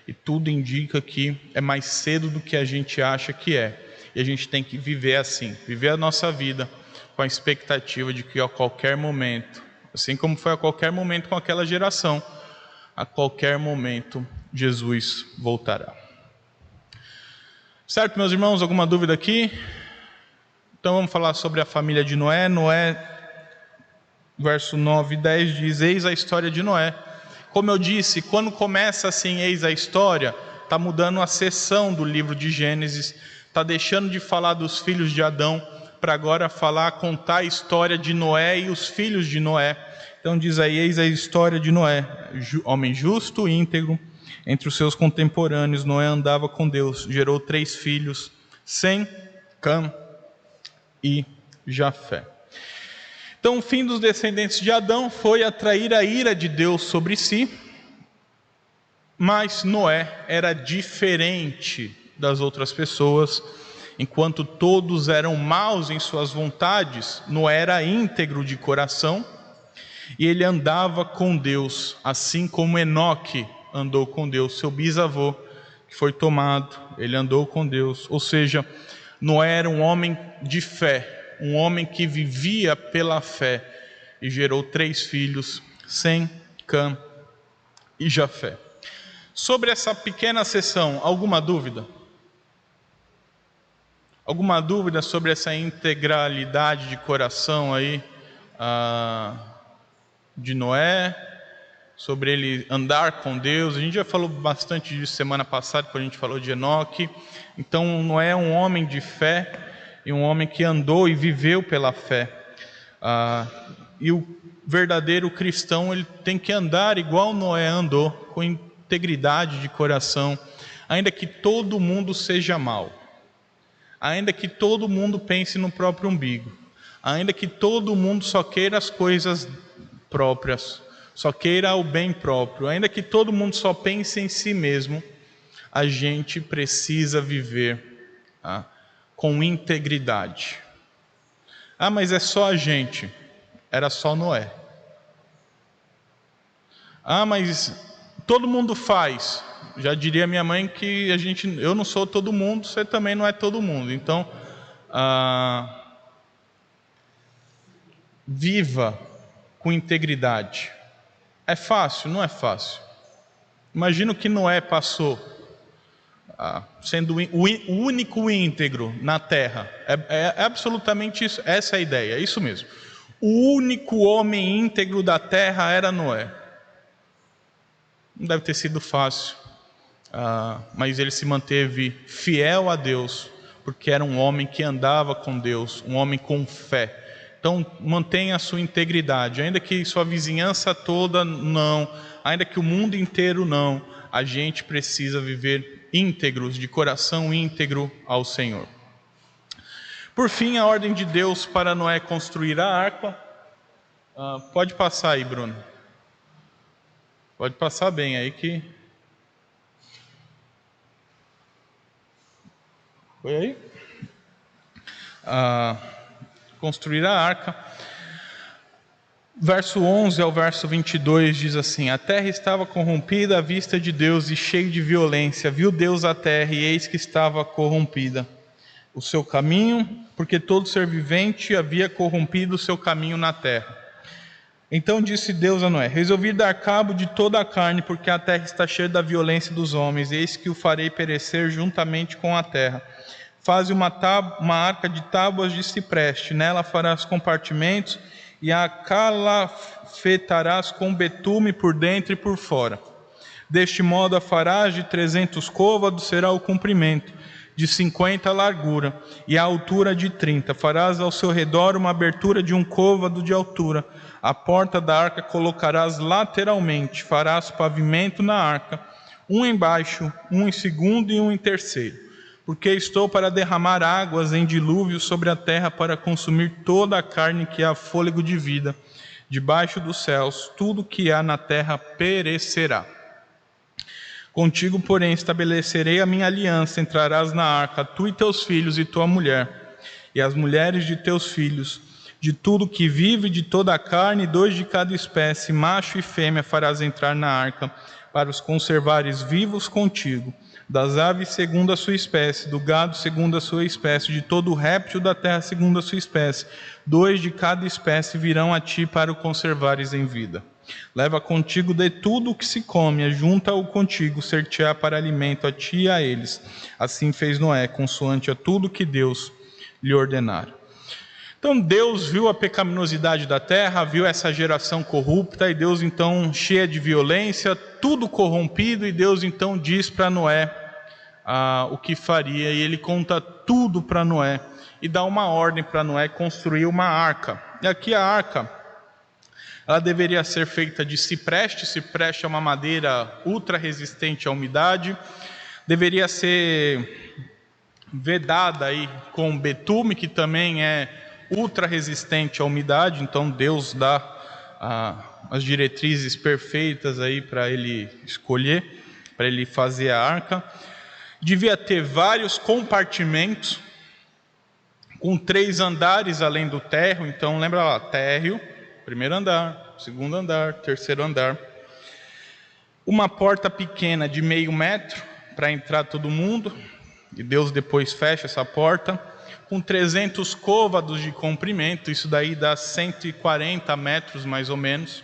E tudo indica que é mais cedo do que a gente acha que é. E a gente tem que viver assim, viver a nossa vida com a expectativa de que a qualquer momento, assim como foi a qualquer momento com aquela geração, a qualquer momento Jesus voltará. Certo, meus irmãos, alguma dúvida aqui? Então vamos falar sobre a família de Noé. Noé, verso 9 e 10 diz: eis a história de Noé. Como eu disse, quando começa assim, eis a história, está mudando a seção do livro de Gênesis, está deixando de falar dos filhos de Adão, para agora contar a história de Noé e os filhos de Noé. Então diz aí, eis a história de Noé, homem justo e íntegro, entre os seus contemporâneos. Noé andava com Deus, gerou 3 filhos, Sem, Cã e Jafé. Então o fim dos descendentes de Adão foi atrair a ira de Deus sobre si, mas Noé era diferente das outras pessoas. Enquanto todos eram maus em suas vontades, Noé era íntegro de coração e ele andava com Deus, assim como Enoque andou com Deus, seu bisavô que foi tomado, ele andou com Deus. Ou seja, Noé era um homem de fé, um homem que vivia pela fé e gerou 3 filhos, Sem, Cã e Jafé. Sobre essa pequena seção, alguma dúvida? Alguma dúvida sobre essa integralidade de coração aí de Noé? Sobre ele andar com Deus? A gente já falou bastante disso semana passada, quando a gente falou de Enoque. Então Noé é um homem de fé e um homem que andou e viveu pela fé. E o verdadeiro cristão, ele tem que andar igual Noé andou, com integridade de coração, ainda que todo mundo seja mau, ainda que todo mundo pense no próprio umbigo, ainda que todo mundo só queira as coisas próprias, só queira o bem próprio, ainda que todo mundo só pense em si mesmo, a gente precisa viver com integridade. Mas é só a gente. Era só Noé. Mas todo mundo faz. Já diria minha mãe que eu não sou todo mundo, você também não é todo mundo. Então, viva com integridade. É fácil? Não é fácil. Imagina o que Noé passou, sendo o único íntegro na terra. É absolutamente isso, essa é a ideia, é isso mesmo. O único homem íntegro da terra era Noé. Não deve ter sido fácil, mas ele se manteve fiel a Deus, porque era um homem que andava com Deus, um homem com fé. Então mantenha a sua integridade, ainda que sua vizinhança toda não, ainda que o mundo inteiro não, a gente precisa viver íntegros, de coração íntegro ao Senhor. Por fim, a ordem de Deus para Noé construir a arca. Pode passar aí, Bruno. Pode passar bem aí que... Foi aí? Construir a arca. Verso 11 ao verso 22 diz assim: a terra estava corrompida à vista de Deus e cheia de violência. Viu Deus a terra e eis que estava corrompida o seu caminho, porque todo ser vivente havia corrompido o seu caminho na terra. Então disse Deus a Noé: resolvi dar cabo de toda a carne, porque a terra está cheia da violência dos homens, eis que o farei perecer juntamente com a terra. Faze uma arca de tábuas de cipreste, nela farás compartimentos, e a calafetarás com betume por dentro e por fora. Deste modo a farás de 300 côvados, será o comprimento, de 50 a largura, e a altura de 30. Farás ao seu redor uma abertura de 1 côvado de altura. A porta da arca colocarás lateralmente, farás pavimento na arca, um embaixo, um em segundo e um em terceiro. Porque estou para derramar águas em dilúvio sobre a terra, para consumir toda a carne que há fôlego de vida. Debaixo dos céus, tudo que há na terra perecerá. Contigo, porém, estabelecerei a minha aliança: entrarás na arca, tu e teus filhos e tua mulher, e as mulheres de teus filhos. De tudo que vive, de toda a carne, 2 de cada espécie, macho e fêmea, farás entrar na arca, para os conservares vivos contigo. Das aves segundo a sua espécie, do gado segundo a sua espécie, de todo o réptil da terra segundo a sua espécie. 2 de cada espécie virão a ti para o conservares em vida. Leva contigo de tudo o que se come, ajunta-o contigo, ser-te-á para alimento a ti e a eles. Assim fez Noé, consoante a tudo que Deus lhe ordenara. Então Deus viu a pecaminosidade da terra, viu essa geração corrupta, e Deus então, cheia de violência, tudo corrompido, e Deus então diz para Noé o que faria, e ele conta tudo para Noé, e dá uma ordem para Noé construir uma arca. E aqui a arca, ela deveria ser feita de cipreste. Cipreste é uma madeira ultra resistente à umidade, deveria ser vedada aí com betume, que também é ultra resistente à umidade. Então Deus dá as diretrizes perfeitas aí para ele escolher, para ele fazer a arca. Devia ter vários compartimentos, com 3 andares além do térreo. Então lembra lá, térreo, primeiro andar, segundo andar, terceiro andar. Uma porta pequena de 0,5 metro para entrar todo mundo, e Deus depois fecha essa porta, com 300 côvados de comprimento. Isso daí dá 140 metros mais ou menos.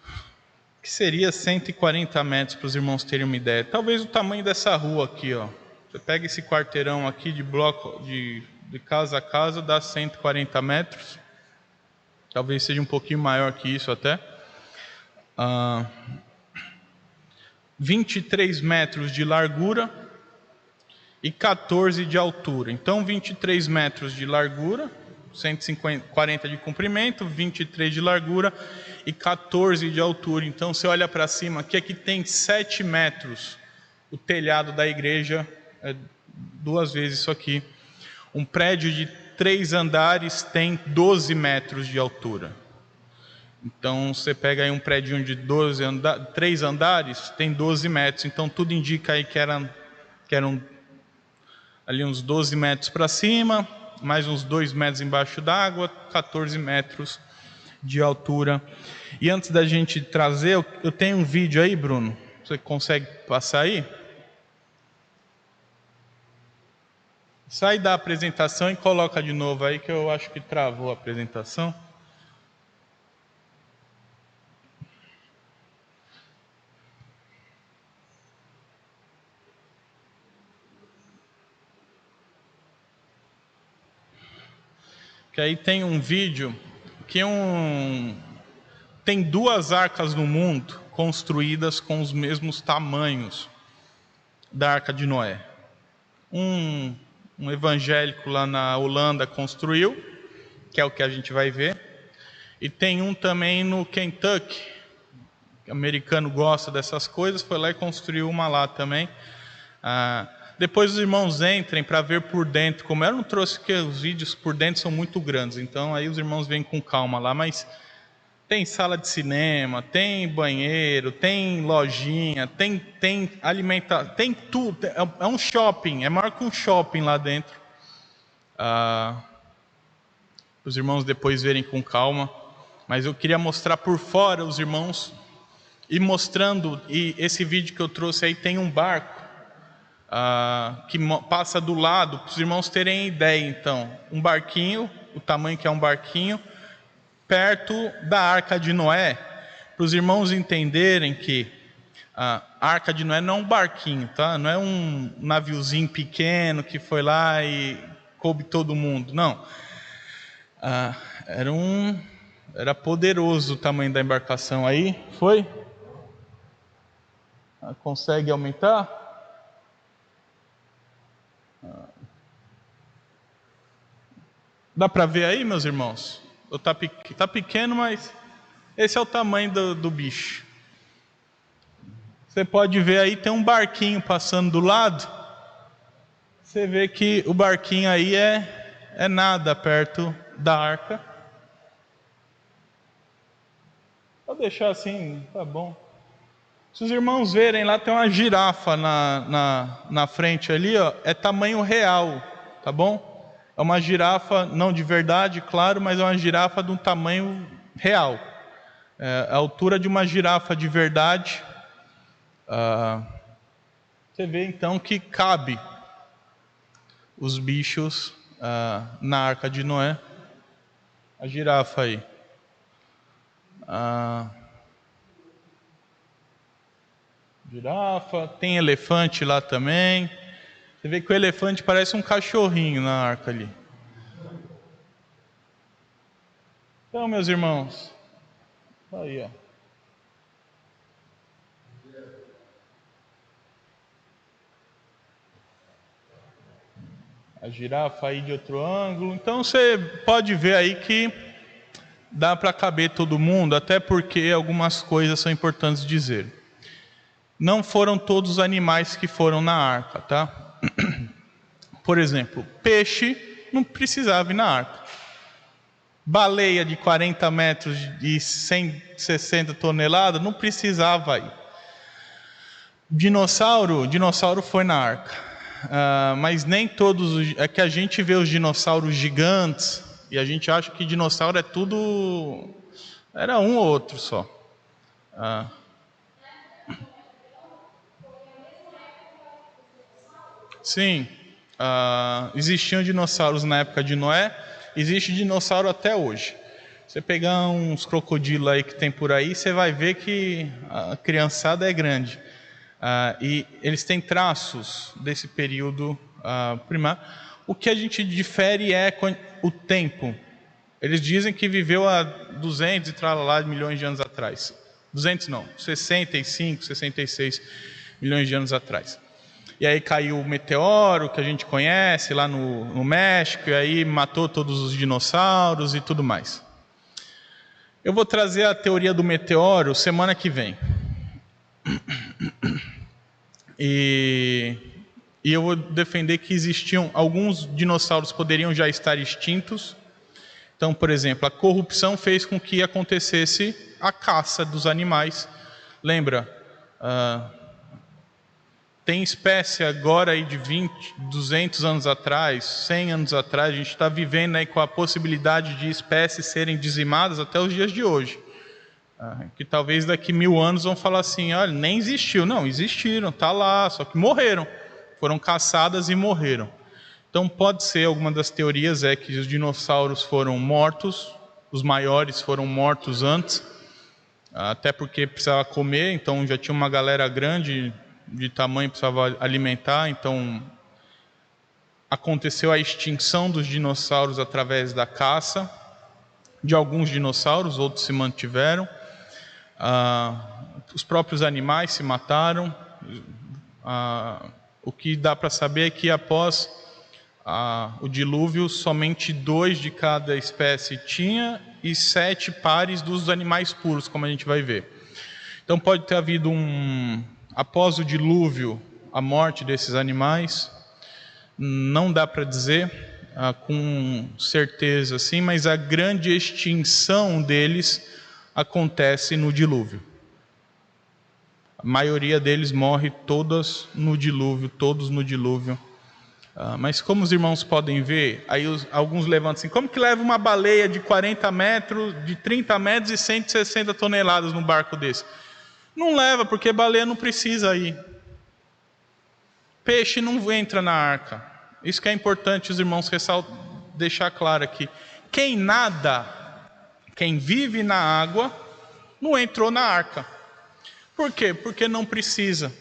O que seria 140 metros, para os irmãos terem uma ideia? Talvez o tamanho dessa rua aqui, ó. Você pega esse quarteirão aqui de bloco, de casa a casa, dá 140 metros. Talvez seja um pouquinho maior que isso até. 23 metros de largura e 14 de altura. Então 23 metros de largura, 140 de comprimento, 23 de largura e 14 de altura. Então você olha para cima aqui tem 7 metros. O telhado da igreja é 2 vezes isso aqui. Um prédio de 3 andares tem 12 metros de altura. Então você pega aí um prédio de 3 andares, tem 12 metros. Então tudo indica aí que eram ali uns 12 metros para cima, mais uns 2 metros embaixo d'água, 14 metros de altura. E antes da gente trazer, eu tenho um vídeo aí, Bruno, você consegue passar aí? Sai da apresentação e coloca de novo aí, que eu acho que travou a apresentação. Que aí tem um vídeo que tem 2 arcas no mundo construídas com os mesmos tamanhos da Arca de Noé. Um evangélico lá na Holanda construiu, que é o que a gente vai ver. E tem um também no Kentucky, o americano gosta dessas coisas, foi lá e construiu uma lá também. Depois os irmãos entrem para ver por dentro como é. Eu não trouxe porque os vídeos por dentro são muito grandes, então aí os irmãos vêm com calma lá, mas tem sala de cinema, tem banheiro, tem lojinha, tem alimentação, tem tudo, é um shopping, é maior que um shopping lá dentro. Os irmãos depois verem com calma, mas eu queria mostrar por fora os irmãos, e mostrando, e esse vídeo que eu trouxe aí tem um barco, que passa do lado, para os irmãos terem ideia. Então, um barquinho, o tamanho que é um barquinho, perto da Arca de Noé, para os irmãos entenderem que a Arca de Noé não é um barquinho, tá? Não é um naviozinho pequeno que foi lá e coube todo mundo, não. Era poderoso o tamanho da embarcação. Aí, foi? Consegue aumentar? Dá para ver aí, meus irmãos? Tá pequeno, mas esse é o tamanho do bicho. Você pode ver aí, tem um barquinho passando do lado. Você vê que o barquinho aí é nada perto da arca. Vou deixar assim, tá bom. Se os irmãos verem lá, tem uma girafa na frente ali, ó, é tamanho real, tá bom? É uma girafa, não de verdade, claro, mas é uma girafa de um tamanho real. É a altura de uma girafa de verdade. Você vê então que cabe os bichos na Arca de Noé. A girafa aí. Girafa, tem elefante lá também. Você vê que o elefante parece um cachorrinho na arca ali. Então, meus irmãos, aí, ó. A girafa aí de outro ângulo. Então você pode ver aí que dá para caber todo mundo, até porque algumas coisas são importantes dizer. Não foram todos os animais que foram na arca, tá? Por exemplo, peixe não precisava ir na arca. Baleia de 40 metros e 160 toneladas não precisava ir. Dinossauro foi na arca. Mas nem todos. É que a gente vê os dinossauros gigantes e a gente acha que dinossauro é tudo. Era um ou outro só. Sim, existiam dinossauros na época de Noé, existe dinossauro até hoje. Você pegar uns crocodilos aí que tem por aí, você vai ver que a criançada é grande. E eles têm traços desse período primário. O que a gente difere é o tempo. Eles dizem que viveu há 200 e tralala milhões de anos atrás. 200 não, 65, 66 milhões de anos atrás. E aí caiu o meteoro, que a gente conhece, lá no México, e aí matou todos os dinossauros e tudo mais. Eu vou trazer a teoria do meteoro semana que vem. E eu vou defender que existiam, alguns dinossauros poderiam já estar extintos. Então, por exemplo, a corrupção fez com que acontecesse a caça dos animais. Lembra? Tem espécie agora aí de 20, 200 anos atrás, 100 anos atrás, a gente está vivendo aí com a possibilidade de espécies serem dizimadas até os dias de hoje. Que talvez daqui 1000 anos vão falar assim, olha, nem existiu. Não, existiram, está lá, só que morreram. Foram caçadas e morreram. Então pode ser, alguma das teorias é que os dinossauros foram mortos, os maiores foram mortos antes, até porque precisava comer, então já tinha uma galera grande de tamanho, precisava alimentar, então aconteceu a extinção dos dinossauros através da caça, de alguns dinossauros, outros se mantiveram, os próprios animais se mataram. O que dá para saber é que após O dilúvio, somente 2 de cada espécie tinha e 7 pares dos animais puros, como a gente vai ver. Então pode ter havido após o dilúvio, a morte desses animais. Não dá para dizer com certeza assim, mas a grande extinção deles acontece no dilúvio. A maioria deles morre todos no dilúvio. Mas como os irmãos podem ver, aí alguns levantam assim, como que leva uma baleia de 40 metros, de 30 metros e 160 toneladas num barco desse? Não leva, porque baleia não precisa ir. Peixe não entra na arca. Isso que é importante os irmãos deixar claro aqui. Quem nada, quem vive na água, não entrou na arca. Por quê? Porque não precisa.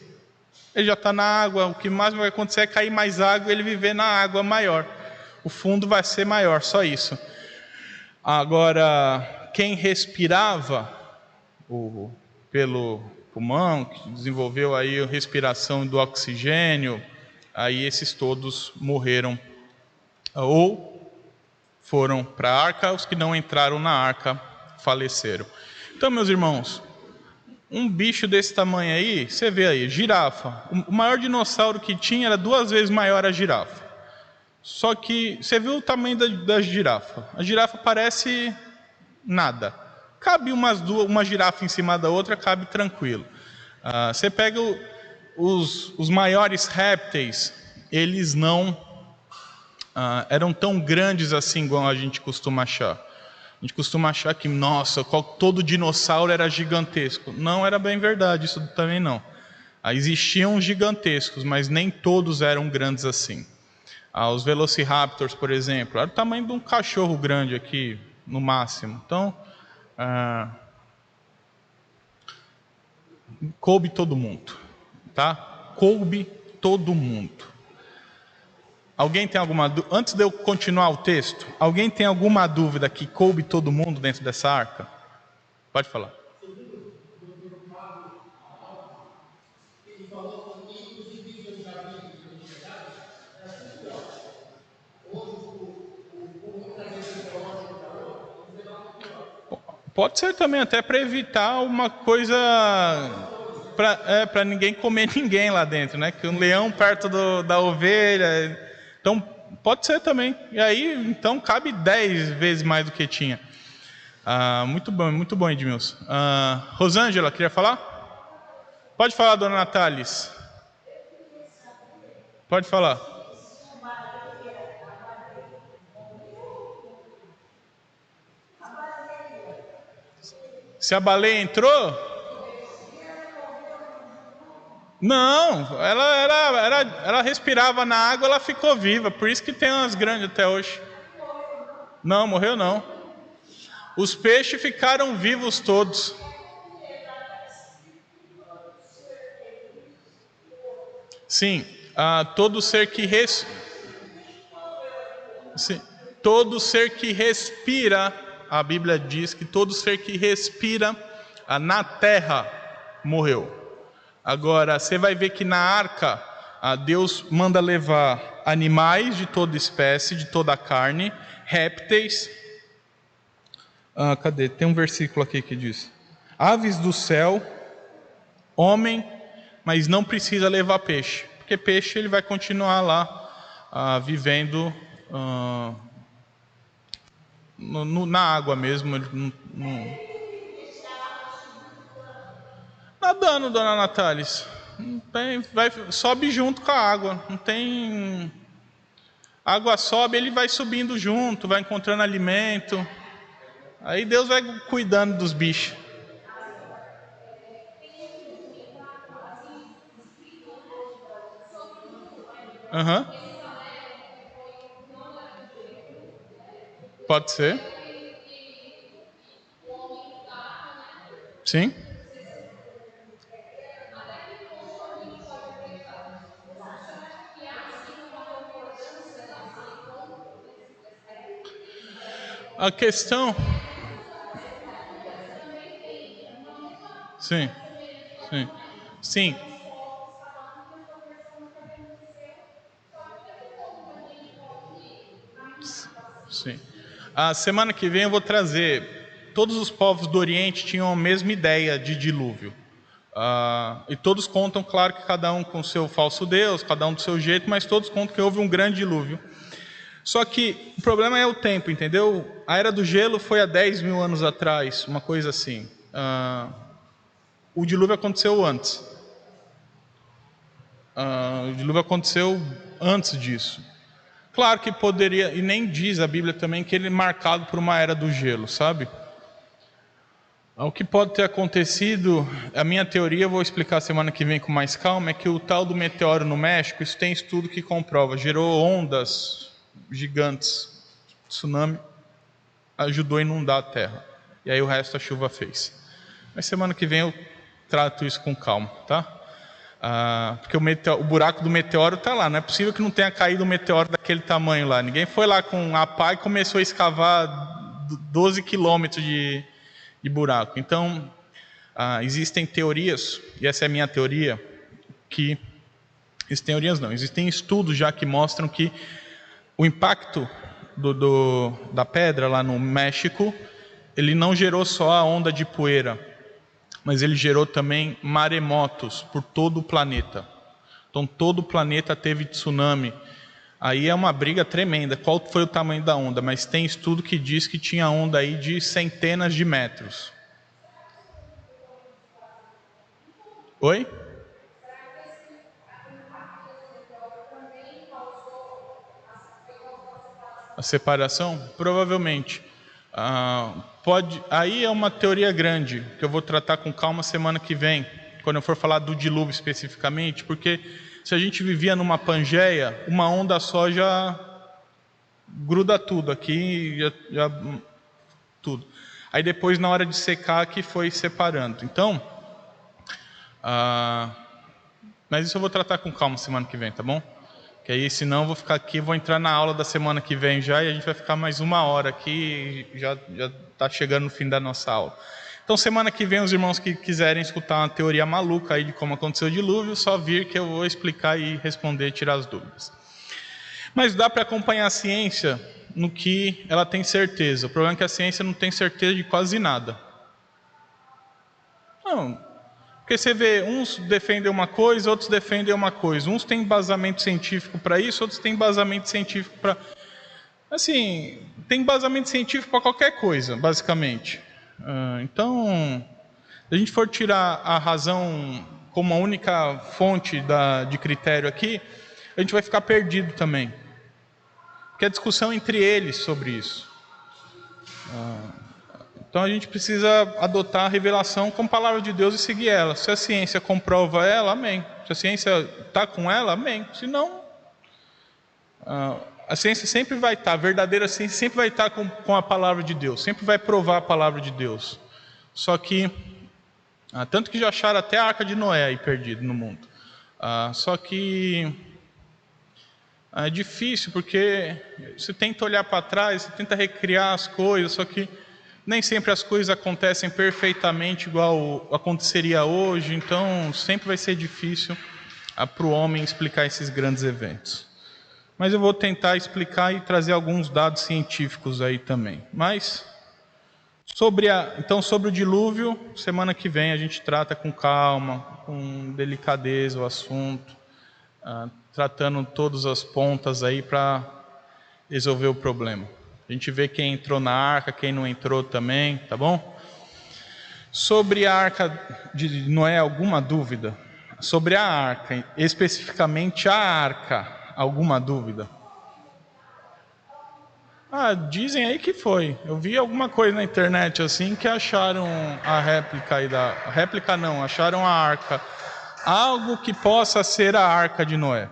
Ele já está na água, o que mais vai acontecer é cair mais água e ele viver na água maior. O fundo vai ser maior, só isso. Agora, quem respirava pelo pulmão, que desenvolveu aí a respiração do oxigênio, aí esses todos morreram ou foram para a arca, os que não entraram na arca faleceram. Então, meus irmãos, um bicho desse tamanho aí, você vê aí, girafa. O maior dinossauro que tinha era 2 vezes maior a girafa. Só que, você viu o tamanho da girafa? A girafa parece nada. Cabe uma girafa em cima da outra, cabe tranquilo. Você pega os maiores répteis, eles não eram tão grandes assim, igual a gente costuma achar. A gente costuma achar que, nossa, todo dinossauro era gigantesco. Não era bem verdade, isso também não. Existiam gigantescos, mas nem todos eram grandes assim. Os Velociraptors, por exemplo, era o tamanho de um cachorro grande aqui, no máximo. Então, coube todo mundo, tá? Coube todo mundo. Alguém tem alguma dúvida? Antes de eu continuar o texto, alguém tem alguma dúvida que coube todo mundo dentro dessa arca? Pode falar. Pode ser também até para evitar uma coisa para ninguém comer ninguém lá dentro, né? Que um leão perto da ovelha. Então pode ser também. E aí então cabe 10 vezes mais do que tinha. Muito bom, Edmilson. Rosângela, queria falar? Pode falar, dona Natales. Pode falar. Se a baleia entrou? Não, ela respirava na água, ela ficou viva. Por isso que tem umas grandes até hoje. Não, morreu não. Os peixes ficaram vivos todos. Sim, todo ser que todo ser que respira, a Bíblia diz que todo ser que respira na terra morreu. Agora, você vai ver que na arca, Deus manda levar animais de toda espécie, de toda a carne, répteis. Cadê? Tem um versículo aqui que diz: aves do céu, homem, mas não precisa levar peixe, porque peixe ele vai continuar lá vivendo na água mesmo. Nadando, dona Natales. Sobe junto com a água. Não tem. A água sobe, ele vai subindo junto, vai encontrando alimento. Aí Deus vai cuidando dos bichos. Uhum. Pode ser. Sim. A questão. Sim. Sim. Sim. Sim. A semana que vem eu vou trazer. Todos os povos do Oriente tinham a mesma ideia de dilúvio. E todos contam, claro, que cada um com seu falso Deus, cada um do seu jeito, mas todos contam que houve um grande dilúvio. Só que o problema é o tempo, entendeu? A Era do Gelo foi há 10 mil anos atrás, uma coisa assim. O dilúvio aconteceu antes. O dilúvio aconteceu antes disso. Claro que poderia, e nem diz a Bíblia também que ele é marcado por uma Era do Gelo, sabe? O que pode ter acontecido, a minha teoria, eu vou explicar semana que vem com mais calma, é que o tal do meteoro no México, isso tem estudo que comprova, gerou ondas gigantes, tsunami, ajudou a inundar a terra. E aí o resto a chuva fez. Mas semana que vem eu trato isso com calma, tá? Porque o buraco do meteoro está lá, não é possível que não tenha caído um meteoro daquele tamanho lá. Ninguém foi lá com a pá e começou a escavar 12 quilômetros de buraco. Então, existem teorias, e essa é a minha teoria, que... Existem teorias não, existem estudos já que mostram que o impacto da pedra lá no México, ele não gerou só a onda de poeira, mas ele gerou também maremotos por todo o planeta. Então todo o planeta teve tsunami. Aí é uma briga tremenda, qual foi o tamanho da onda, mas tem estudo que diz que tinha onda aí de centenas de metros. Oi? A separação? Provavelmente. Aí é uma teoria grande, que eu vou tratar com calma semana que vem, quando eu for falar do dilúvio especificamente, porque se a gente vivia numa Pangeia, uma onda só já gruda tudo aqui, já tudo. Aí depois, na hora de secar, que foi separando. Então, mas isso eu vou tratar com calma semana que vem, tá bom? Que aí, senão eu vou ficar aqui, vou entrar na aula da semana que vem já, e a gente vai ficar mais uma hora aqui, e já está chegando no fim da nossa aula. Então, semana que vem, os irmãos que quiserem escutar uma teoria maluca aí de como aconteceu o dilúvio, só vir que eu vou explicar e responder, tirar as dúvidas. Mas dá para acompanhar a ciência no que ela tem certeza. O problema é que a ciência não tem certeza de quase nada. Não. Porque você vê, uns defendem uma coisa, outros defendem uma coisa. Uns têm embasamento científico para isso, outros têm embasamento científico para... Assim, tem embasamento científico para qualquer coisa, basicamente. Então, se a gente for tirar a razão como a única fonte de critério aqui, a gente vai ficar perdido também. Porque a discussão entre eles sobre isso. Então a gente precisa adotar a revelação como palavra de Deus e seguir ela. Se a ciência comprova ela, amém. Se a ciência está com ela, amém. Se não, a ciência sempre vai estar, a verdadeira ciência sempre vai estar com a palavra de Deus, sempre vai provar a palavra de Deus. Só que, tanto que já acharam até a Arca de Noé aí perdida no mundo. Só que é difícil, porque você tenta olhar para trás, você tenta recriar as coisas, só que nem sempre as coisas acontecem perfeitamente igual aconteceria hoje, então sempre vai ser difícil para o homem explicar esses grandes eventos. Mas eu vou tentar explicar e trazer alguns dados científicos aí também. Mas, sobre o dilúvio, semana que vem a gente trata com calma, com delicadeza o assunto, tratando todas as pontas aí para resolver o problema. A gente vê quem entrou na arca, quem não entrou também, tá bom? Sobre a arca de Noé, alguma dúvida? Sobre a arca, especificamente a arca, alguma dúvida? Dizem aí que foi. Eu vi alguma coisa na internet assim que acharam a réplica aí réplica não, acharam a arca. Algo que possa ser a arca de Noé.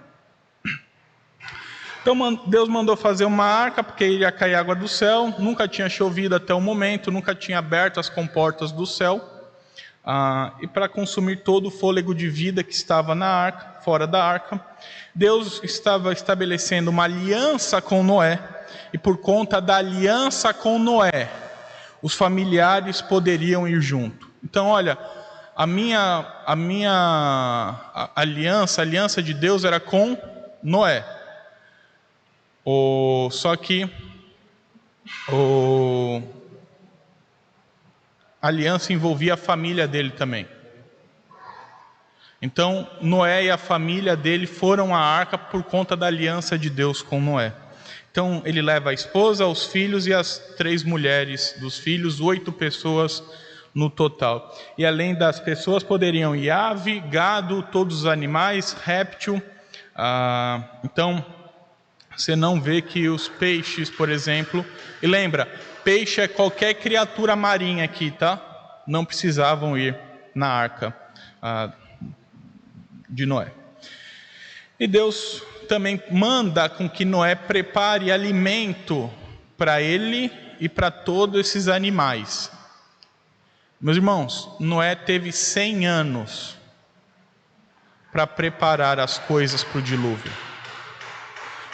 Então Deus mandou fazer uma arca, porque iria cair água do céu, nunca tinha chovido até o momento, nunca tinha aberto as comportas do céu, e para consumir todo o fôlego de vida que estava na arca, fora da arca, Deus estava estabelecendo uma aliança com Noé, e por conta da aliança com Noé, os familiares poderiam ir junto. Então olha, a aliança de Deus era com Noé. Só que A aliança envolvia a família dele também. Então, Noé e a família dele foram à arca por conta da aliança de Deus com Noé. Então, ele leva a esposa, os filhos e as 3 mulheres dos filhos, 8 pessoas no total. E além das pessoas, poderiam ir ave, gado, todos os animais, réptil. Então, você não vê que os peixes, por exemplo... E lembra, peixe é qualquer criatura marinha aqui, tá? Não precisavam ir na arca de Noé. E Deus também manda com que Noé prepare alimento para ele e para todos esses animais. Meus irmãos, Noé teve 100 anos para preparar as coisas para o dilúvio.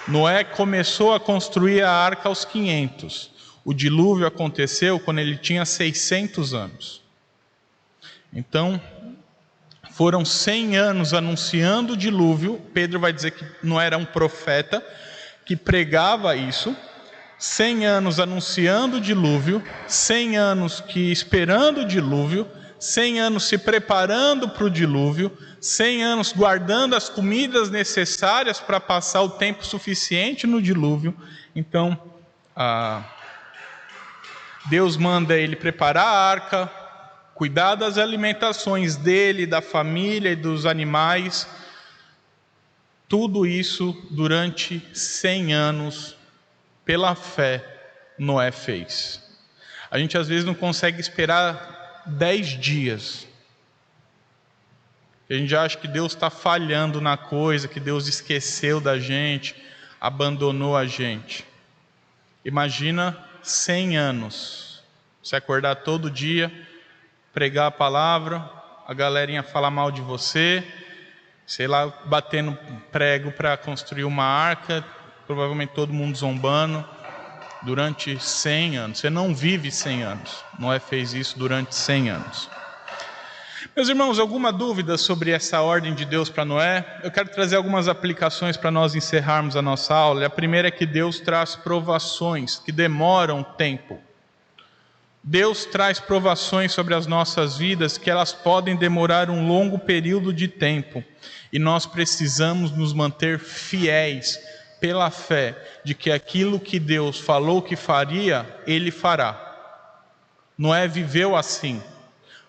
Noé começou a construir a arca aos 500. O dilúvio aconteceu quando ele tinha 600 anos. Então, foram 100 anos anunciando o dilúvio. Pedro vai dizer que Noé era um profeta que pregava isso. 100 anos anunciando o dilúvio, 100 anos que esperando o dilúvio, 100 anos se preparando para o dilúvio, 100 anos guardando as comidas necessárias para passar o tempo suficiente no dilúvio. Então, Deus manda ele preparar a arca, cuidar das alimentações dele, da família e dos animais. Tudo isso durante 100 anos, pela fé, Noé fez. A gente às vezes não consegue esperar 10 dias. A gente já acha que Deus está falhando na coisa, que Deus esqueceu da gente, abandonou a gente. Imagina 100 anos. Você acordar todo dia, pregar a palavra, a galerinha falar mal de você, sei lá, batendo prego para construir uma arca, provavelmente todo mundo zombando, durante 100 anos. Você não vive 100 anos. Noé fez isso durante 100 anos. Meus irmãos, alguma dúvida sobre essa ordem de Deus para Noé? Eu quero trazer algumas aplicações para nós encerrarmos a nossa aula. A primeira é que Deus traz provações que demoram tempo. Deus traz provações sobre as nossas vidas que elas podem demorar um longo período de tempo. E nós precisamos nos manter fiéis pela fé de que aquilo que Deus falou que faria, Ele fará. Noé viveu assim.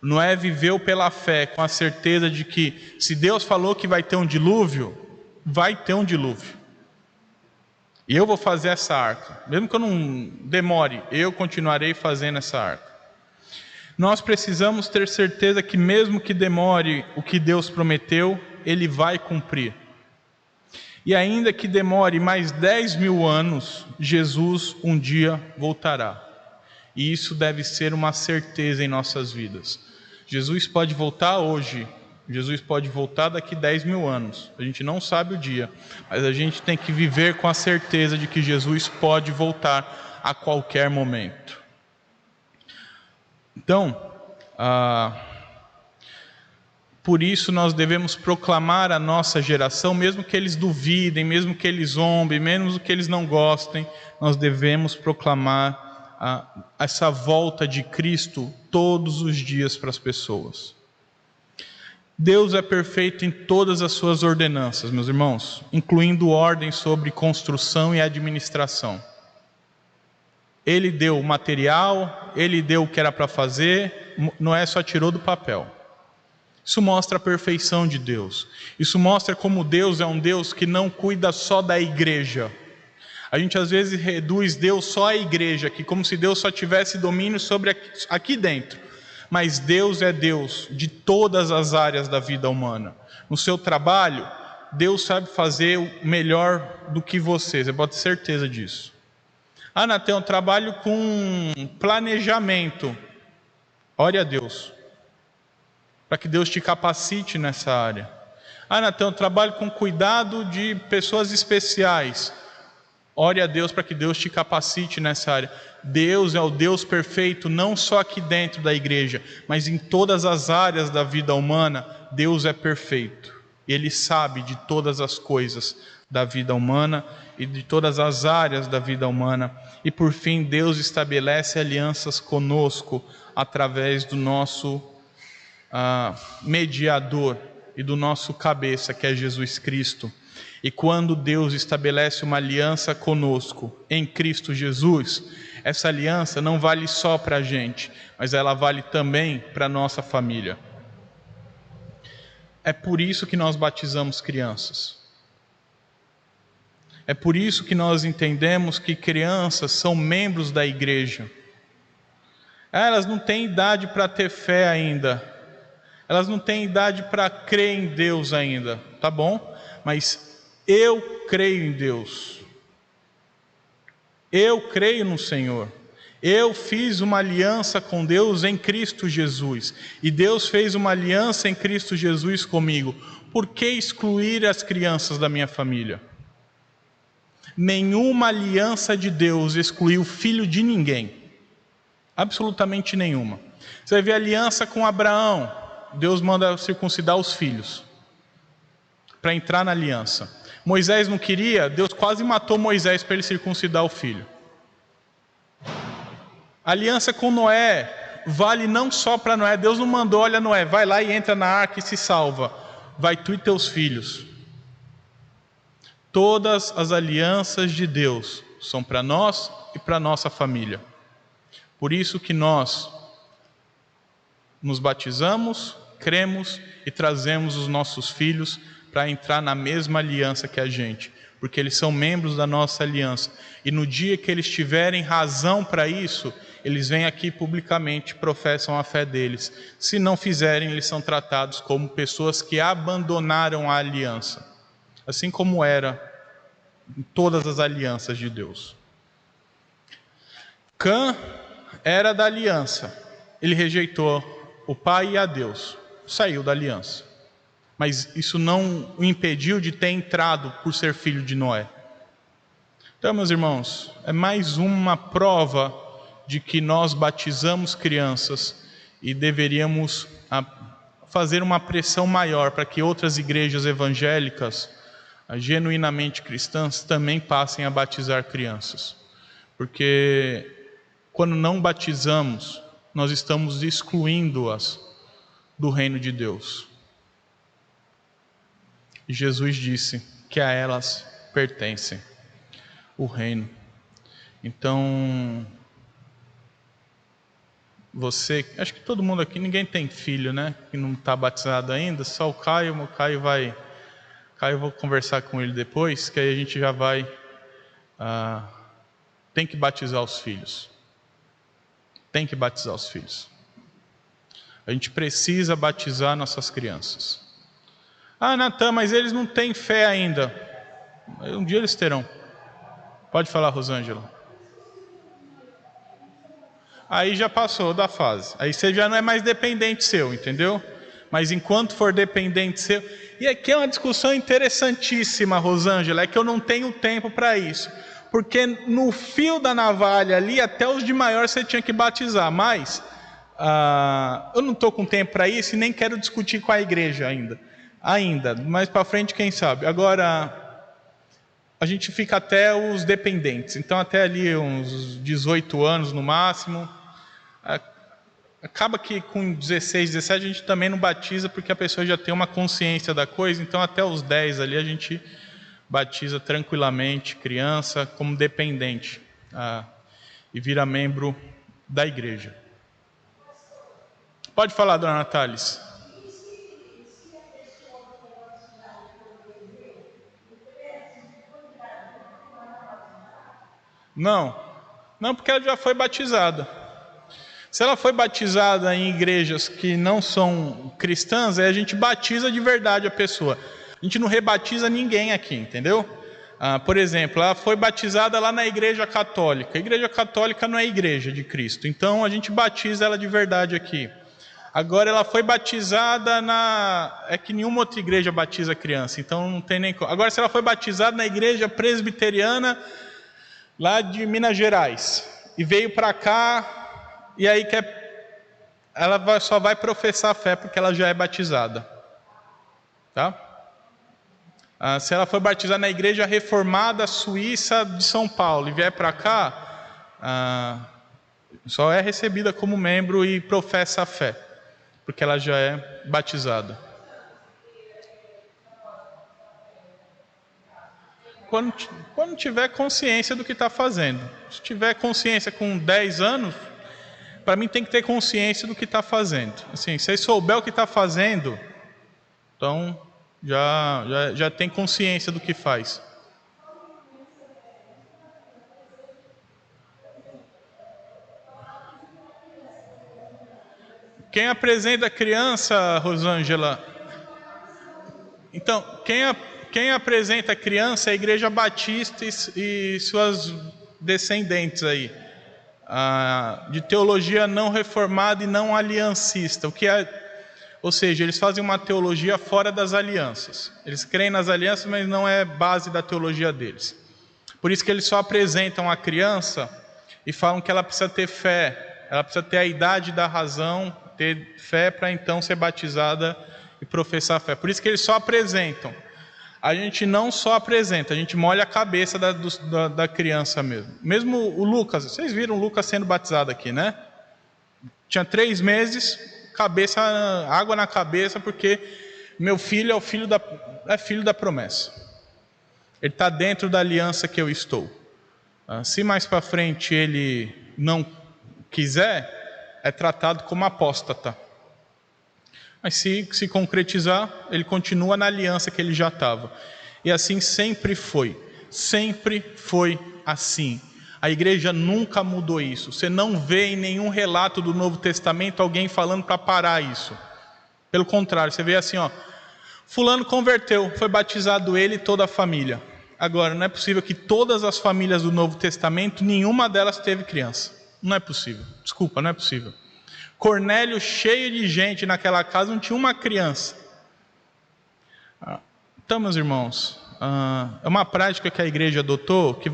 Noé viveu pela fé, com a certeza de que se Deus falou que vai ter um dilúvio, vai ter um dilúvio. E eu vou fazer essa arca. Mesmo que eu não demore, eu continuarei fazendo essa arca. Nós precisamos ter certeza que mesmo que demore o que Deus prometeu, Ele vai cumprir. E ainda que demore mais 10.000 anos, Jesus um dia voltará. E isso deve ser uma certeza em nossas vidas. Jesus pode voltar hoje, Jesus pode voltar daqui 10.000 anos. A gente não sabe o dia, mas a gente tem que viver com a certeza de que Jesus pode voltar a qualquer momento. Então, por isso nós devemos proclamar a nossa geração, mesmo que eles duvidem, mesmo que eles zombem, mesmo que eles não gostem, nós devemos proclamar essa volta de Cristo todos os dias para as pessoas. Deus é perfeito em todas as suas ordenanças, meus irmãos, incluindo ordens sobre construção e administração. Ele deu o material, Ele deu o que era para fazer, Noé só tirou do papel. Isso mostra a perfeição de Deus. Isso mostra como Deus é um Deus que não cuida só da igreja. A gente às vezes reduz Deus só à igreja aqui, como se Deus só tivesse domínio sobre aqui dentro. Mas Deus é Deus de todas as áreas da vida humana. No seu trabalho, Deus sabe fazer o melhor do que você pode ter certeza disso. Natan, eu trabalho com planejamento. Ore a Deus, para que Deus te capacite nessa área. Natan, eu trabalho com cuidado de pessoas especiais. Ore a Deus para que Deus te capacite nessa área. Deus é o Deus perfeito, não só aqui dentro da igreja, mas em todas as áreas da vida humana. Deus é perfeito. Ele sabe de todas as coisas da vida humana e de todas as áreas da vida humana. E por fim, Deus estabelece alianças conosco através do nosso mediador e do nosso cabeça, que é Jesus Cristo. E quando Deus estabelece uma aliança conosco em Cristo Jesus, essa aliança não vale só para a gente, mas ela vale também para a nossa família. É por isso que nós batizamos crianças. É por isso que nós entendemos que crianças são membros da igreja. Elas não têm idade para ter fé ainda. Elas não têm idade para crer em Deus ainda, tá bom? Mas eu creio em Deus. Eu creio no Senhor. Eu fiz uma aliança com Deus em Cristo Jesus. E Deus fez uma aliança em Cristo Jesus comigo. Por que excluir as crianças da minha família? Nenhuma aliança de Deus excluiu o filho de ninguém. Absolutamente nenhuma. Você vai ver a aliança com Abraão. Deus manda circuncidar os filhos para entrar na aliança. Moisés não queria, Deus quase matou Moisés para ele circuncidar o filho. A aliança com Noé vale não só para Noé. Deus não mandou, olha Noé, vai lá e entra na arca e se salva. Vai tu e teus filhos. Todas as alianças de Deus são para nós e para nossa família. Por isso que nós nos batizamos, cremos e trazemos os nossos filhos para entrar na mesma aliança que a gente, porque eles são membros da nossa aliança. E no dia que eles tiverem razão para isso, eles vêm aqui publicamente, professam a fé deles. Se não fizerem, eles são tratados como pessoas que abandonaram a aliança, assim como era em todas as alianças de Deus. Cã era da aliança, ele rejeitou o pai e a Deus, saiu da aliança. Mas isso não o impediu de ter entrado por ser filho de Noé. Então, meus irmãos, é mais uma prova de que nós batizamos crianças e deveríamos fazer uma pressão maior para que outras igrejas evangélicas, genuinamente cristãs, também passem a batizar crianças. Porque quando não batizamos, nós estamos excluindo-as do reino de Deus. E Jesus disse que a elas pertence o reino. Então, você, acho que todo mundo aqui, ninguém tem filho, né? Que não está batizado ainda, só o Caio. Eu vou conversar com ele depois, que aí a gente já vai, tem que batizar os filhos. Tem que batizar os filhos. A gente precisa batizar nossas crianças. Natan, mas eles não têm fé ainda. Um dia eles terão. Pode falar, Rosângela. Aí já passou da fase. Aí você já não é mais dependente seu, entendeu? Mas enquanto for dependente seu... E aqui é uma discussão interessantíssima, Rosângela, é que eu não tenho tempo para isso. Porque no fio da navalha ali, até os de maior você tinha que batizar. Mas eu não estou com tempo para isso e nem quero discutir com a igreja ainda. Mais para frente, quem sabe. Agora, a gente fica até os dependentes. Então, até ali uns 18 anos no máximo. Acaba que com 16, 17 a gente também não batiza, porque a pessoa já tem uma consciência da coisa. Então, até os 10 ali a gente batiza tranquilamente criança como dependente e vira membro da igreja. Pode falar, dona Natales. Não, porque ela já foi batizada. Se ela foi batizada em igrejas que não são cristãs, aí a gente batiza de verdade a pessoa. A gente não rebatiza ninguém aqui, entendeu? Por exemplo, ela foi batizada lá na igreja católica. A igreja católica não é a igreja de Cristo, então a gente batiza ela de verdade aqui. Agora ela foi batizada é que nenhuma outra igreja batiza criança, então não tem nem... Agora, se ela foi batizada na igreja presbiteriana lá de Minas Gerais e veio para cá, e aí ela só vai professar a fé porque ela já é batizada, tá? Se ela for batizada na Igreja Reformada Suíça de São Paulo e vier para cá, só é recebida como membro e professa a fé, porque ela já é batizada. Quando tiver consciência do que está fazendo. Se tiver consciência com 10 anos, para mim tem que ter consciência do que está fazendo. Assim, se souber o que está fazendo, então já tem consciência do que faz. Quem apresenta a criança, Rosângela? Então, quem apresenta a criança é a Igreja Batista e suas descendentes aí, de teologia não reformada e não aliancista. Ou seja, eles fazem uma teologia fora das alianças. Eles creem nas alianças, mas não é base da teologia deles. Por isso que eles só apresentam a criança e falam que ela precisa ter fé, ela precisa ter a idade da razão, ter fé para então ser batizada e professar a fé. Por isso que eles só apresentam. A gente não só apresenta, a gente molha a cabeça da criança mesmo. Mesmo o Lucas, vocês viram o Lucas sendo batizado aqui, né? Tinha 3 meses, água na cabeça, porque meu filho é filho da promessa. Ele está dentro da aliança que eu estou. Se mais para frente ele não quiser, é tratado como apóstata. Mas se concretizar, ele continua na aliança que ele já estava. E assim sempre foi assim. A igreja nunca mudou isso. Você não vê em nenhum relato do Novo Testamento alguém falando para parar isso. Pelo contrário, você vê assim, fulano converteu, foi batizado ele e toda a família. Agora, não é possível que todas as famílias do Novo Testamento, nenhuma delas teve criança. Não é possível. Desculpa, não é possível. Cornélio, cheio de gente naquela casa, não tinha uma criança. Então, meus irmãos, é uma prática que a igreja adotou que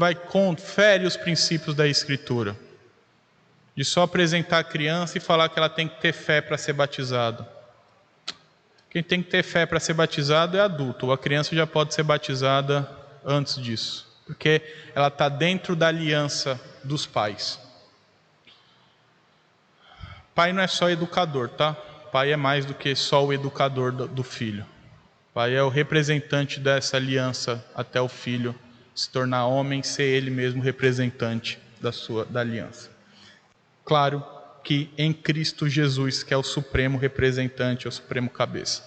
fere os princípios da Escritura. De só apresentar a criança e falar que ela tem que ter fé para ser batizado. Quem tem que ter fé para ser batizado é adulto. Ou a criança já pode ser batizada antes disso. Porque ela está dentro da aliança dos pais. Pai não é só educador, tá? Pai é mais do que só o educador do filho. Pai é o representante dessa aliança até o filho se tornar homem, ser ele mesmo representante da aliança. Claro que em Cristo Jesus, que é o supremo representante, é o supremo cabeça.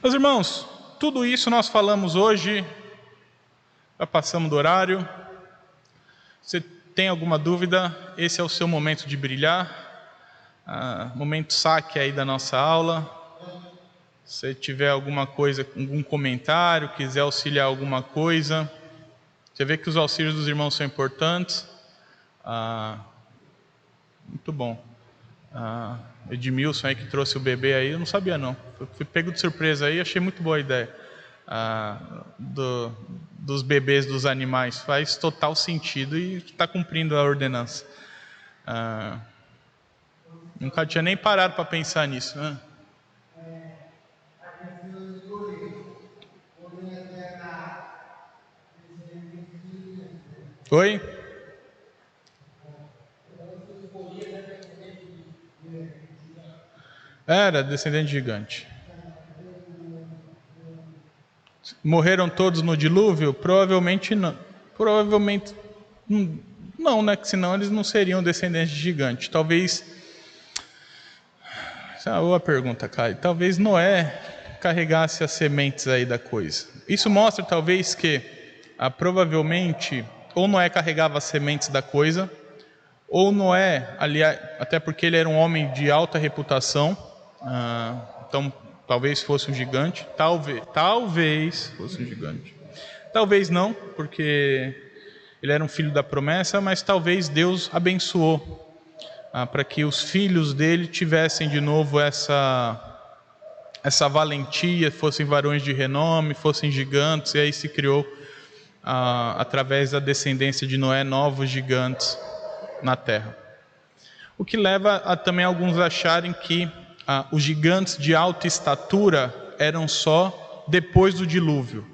Meus irmãos, tudo isso nós falamos hoje, já passamos do horário. Se tem alguma dúvida, esse é o seu momento de brilhar. Momento saque aí da nossa aula. Se tiver alguma coisa, algum comentário, quiser auxiliar alguma coisa, você vê que os auxílios dos irmãos são importantes. Muito bom. Edmilson aí que trouxe o bebê aí, eu não sabia não. Fui pego de surpresa aí, achei muito boa a ideia. Dos bebês dos animais, faz total sentido e está cumprindo a ordenança. Nunca tinha nem parado para pensar nisso, né? Oi? Era descendente gigante. Morreram todos no dilúvio? Provavelmente não. Provavelmente não, né? Que senão eles não seriam descendentes de gigante. Talvez... Essa é uma boa pergunta, Caio. Talvez Noé carregasse as sementes aí da coisa. Isso mostra talvez que provavelmente ou Noé carregava as sementes da coisa, ou Noé, aliás, até porque ele era um homem de alta reputação, então talvez fosse um gigante, talvez fosse um gigante. Talvez não, porque ele era um filho da promessa, mas talvez Deus abençoou para que os filhos dele tivessem de novo essa valentia, fossem varões de renome, fossem gigantes, e aí se criou, através da descendência de Noé, novos gigantes na terra. O que leva também alguns a acharem que os gigantes de alta estatura eram só depois do dilúvio,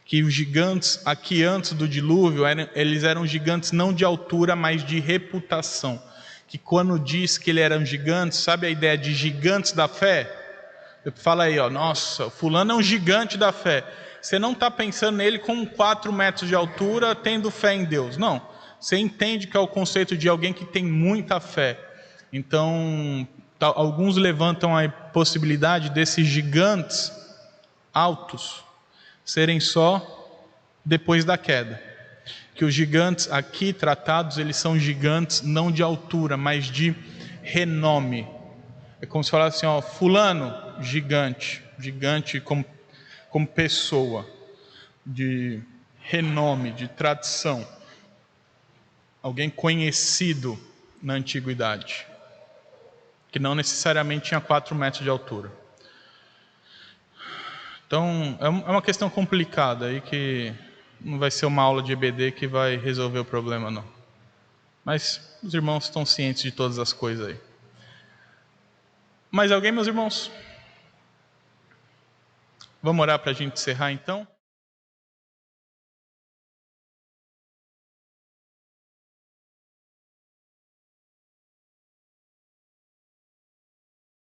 que os gigantes aqui antes do dilúvio, eles eram gigantes não de altura, mas de reputação. Que quando diz que eles eram gigantes, sabe a ideia de gigantes da fé? Fala aí, ó, nossa, fulano é um gigante da fé. Você não está pensando nele com 4 metros de altura, tendo fé em Deus. Não, você entende que é o conceito de alguém que tem muita fé. Então, alguns levantam a possibilidade desses gigantes altos serem só depois da queda. Que os gigantes aqui tratados, eles são gigantes não de altura, mas de renome. É como se falasse assim, ó, fulano, gigante como pessoa, de renome, de tradição. Alguém conhecido na antiguidade, que não necessariamente tinha 4 metros de altura. Então, é uma questão complicada aí que não vai ser uma aula de EBD que vai resolver o problema, não. Mas os irmãos estão cientes de todas as coisas aí. Mais alguém, meus irmãos? Vamos orar para a gente encerrar, então?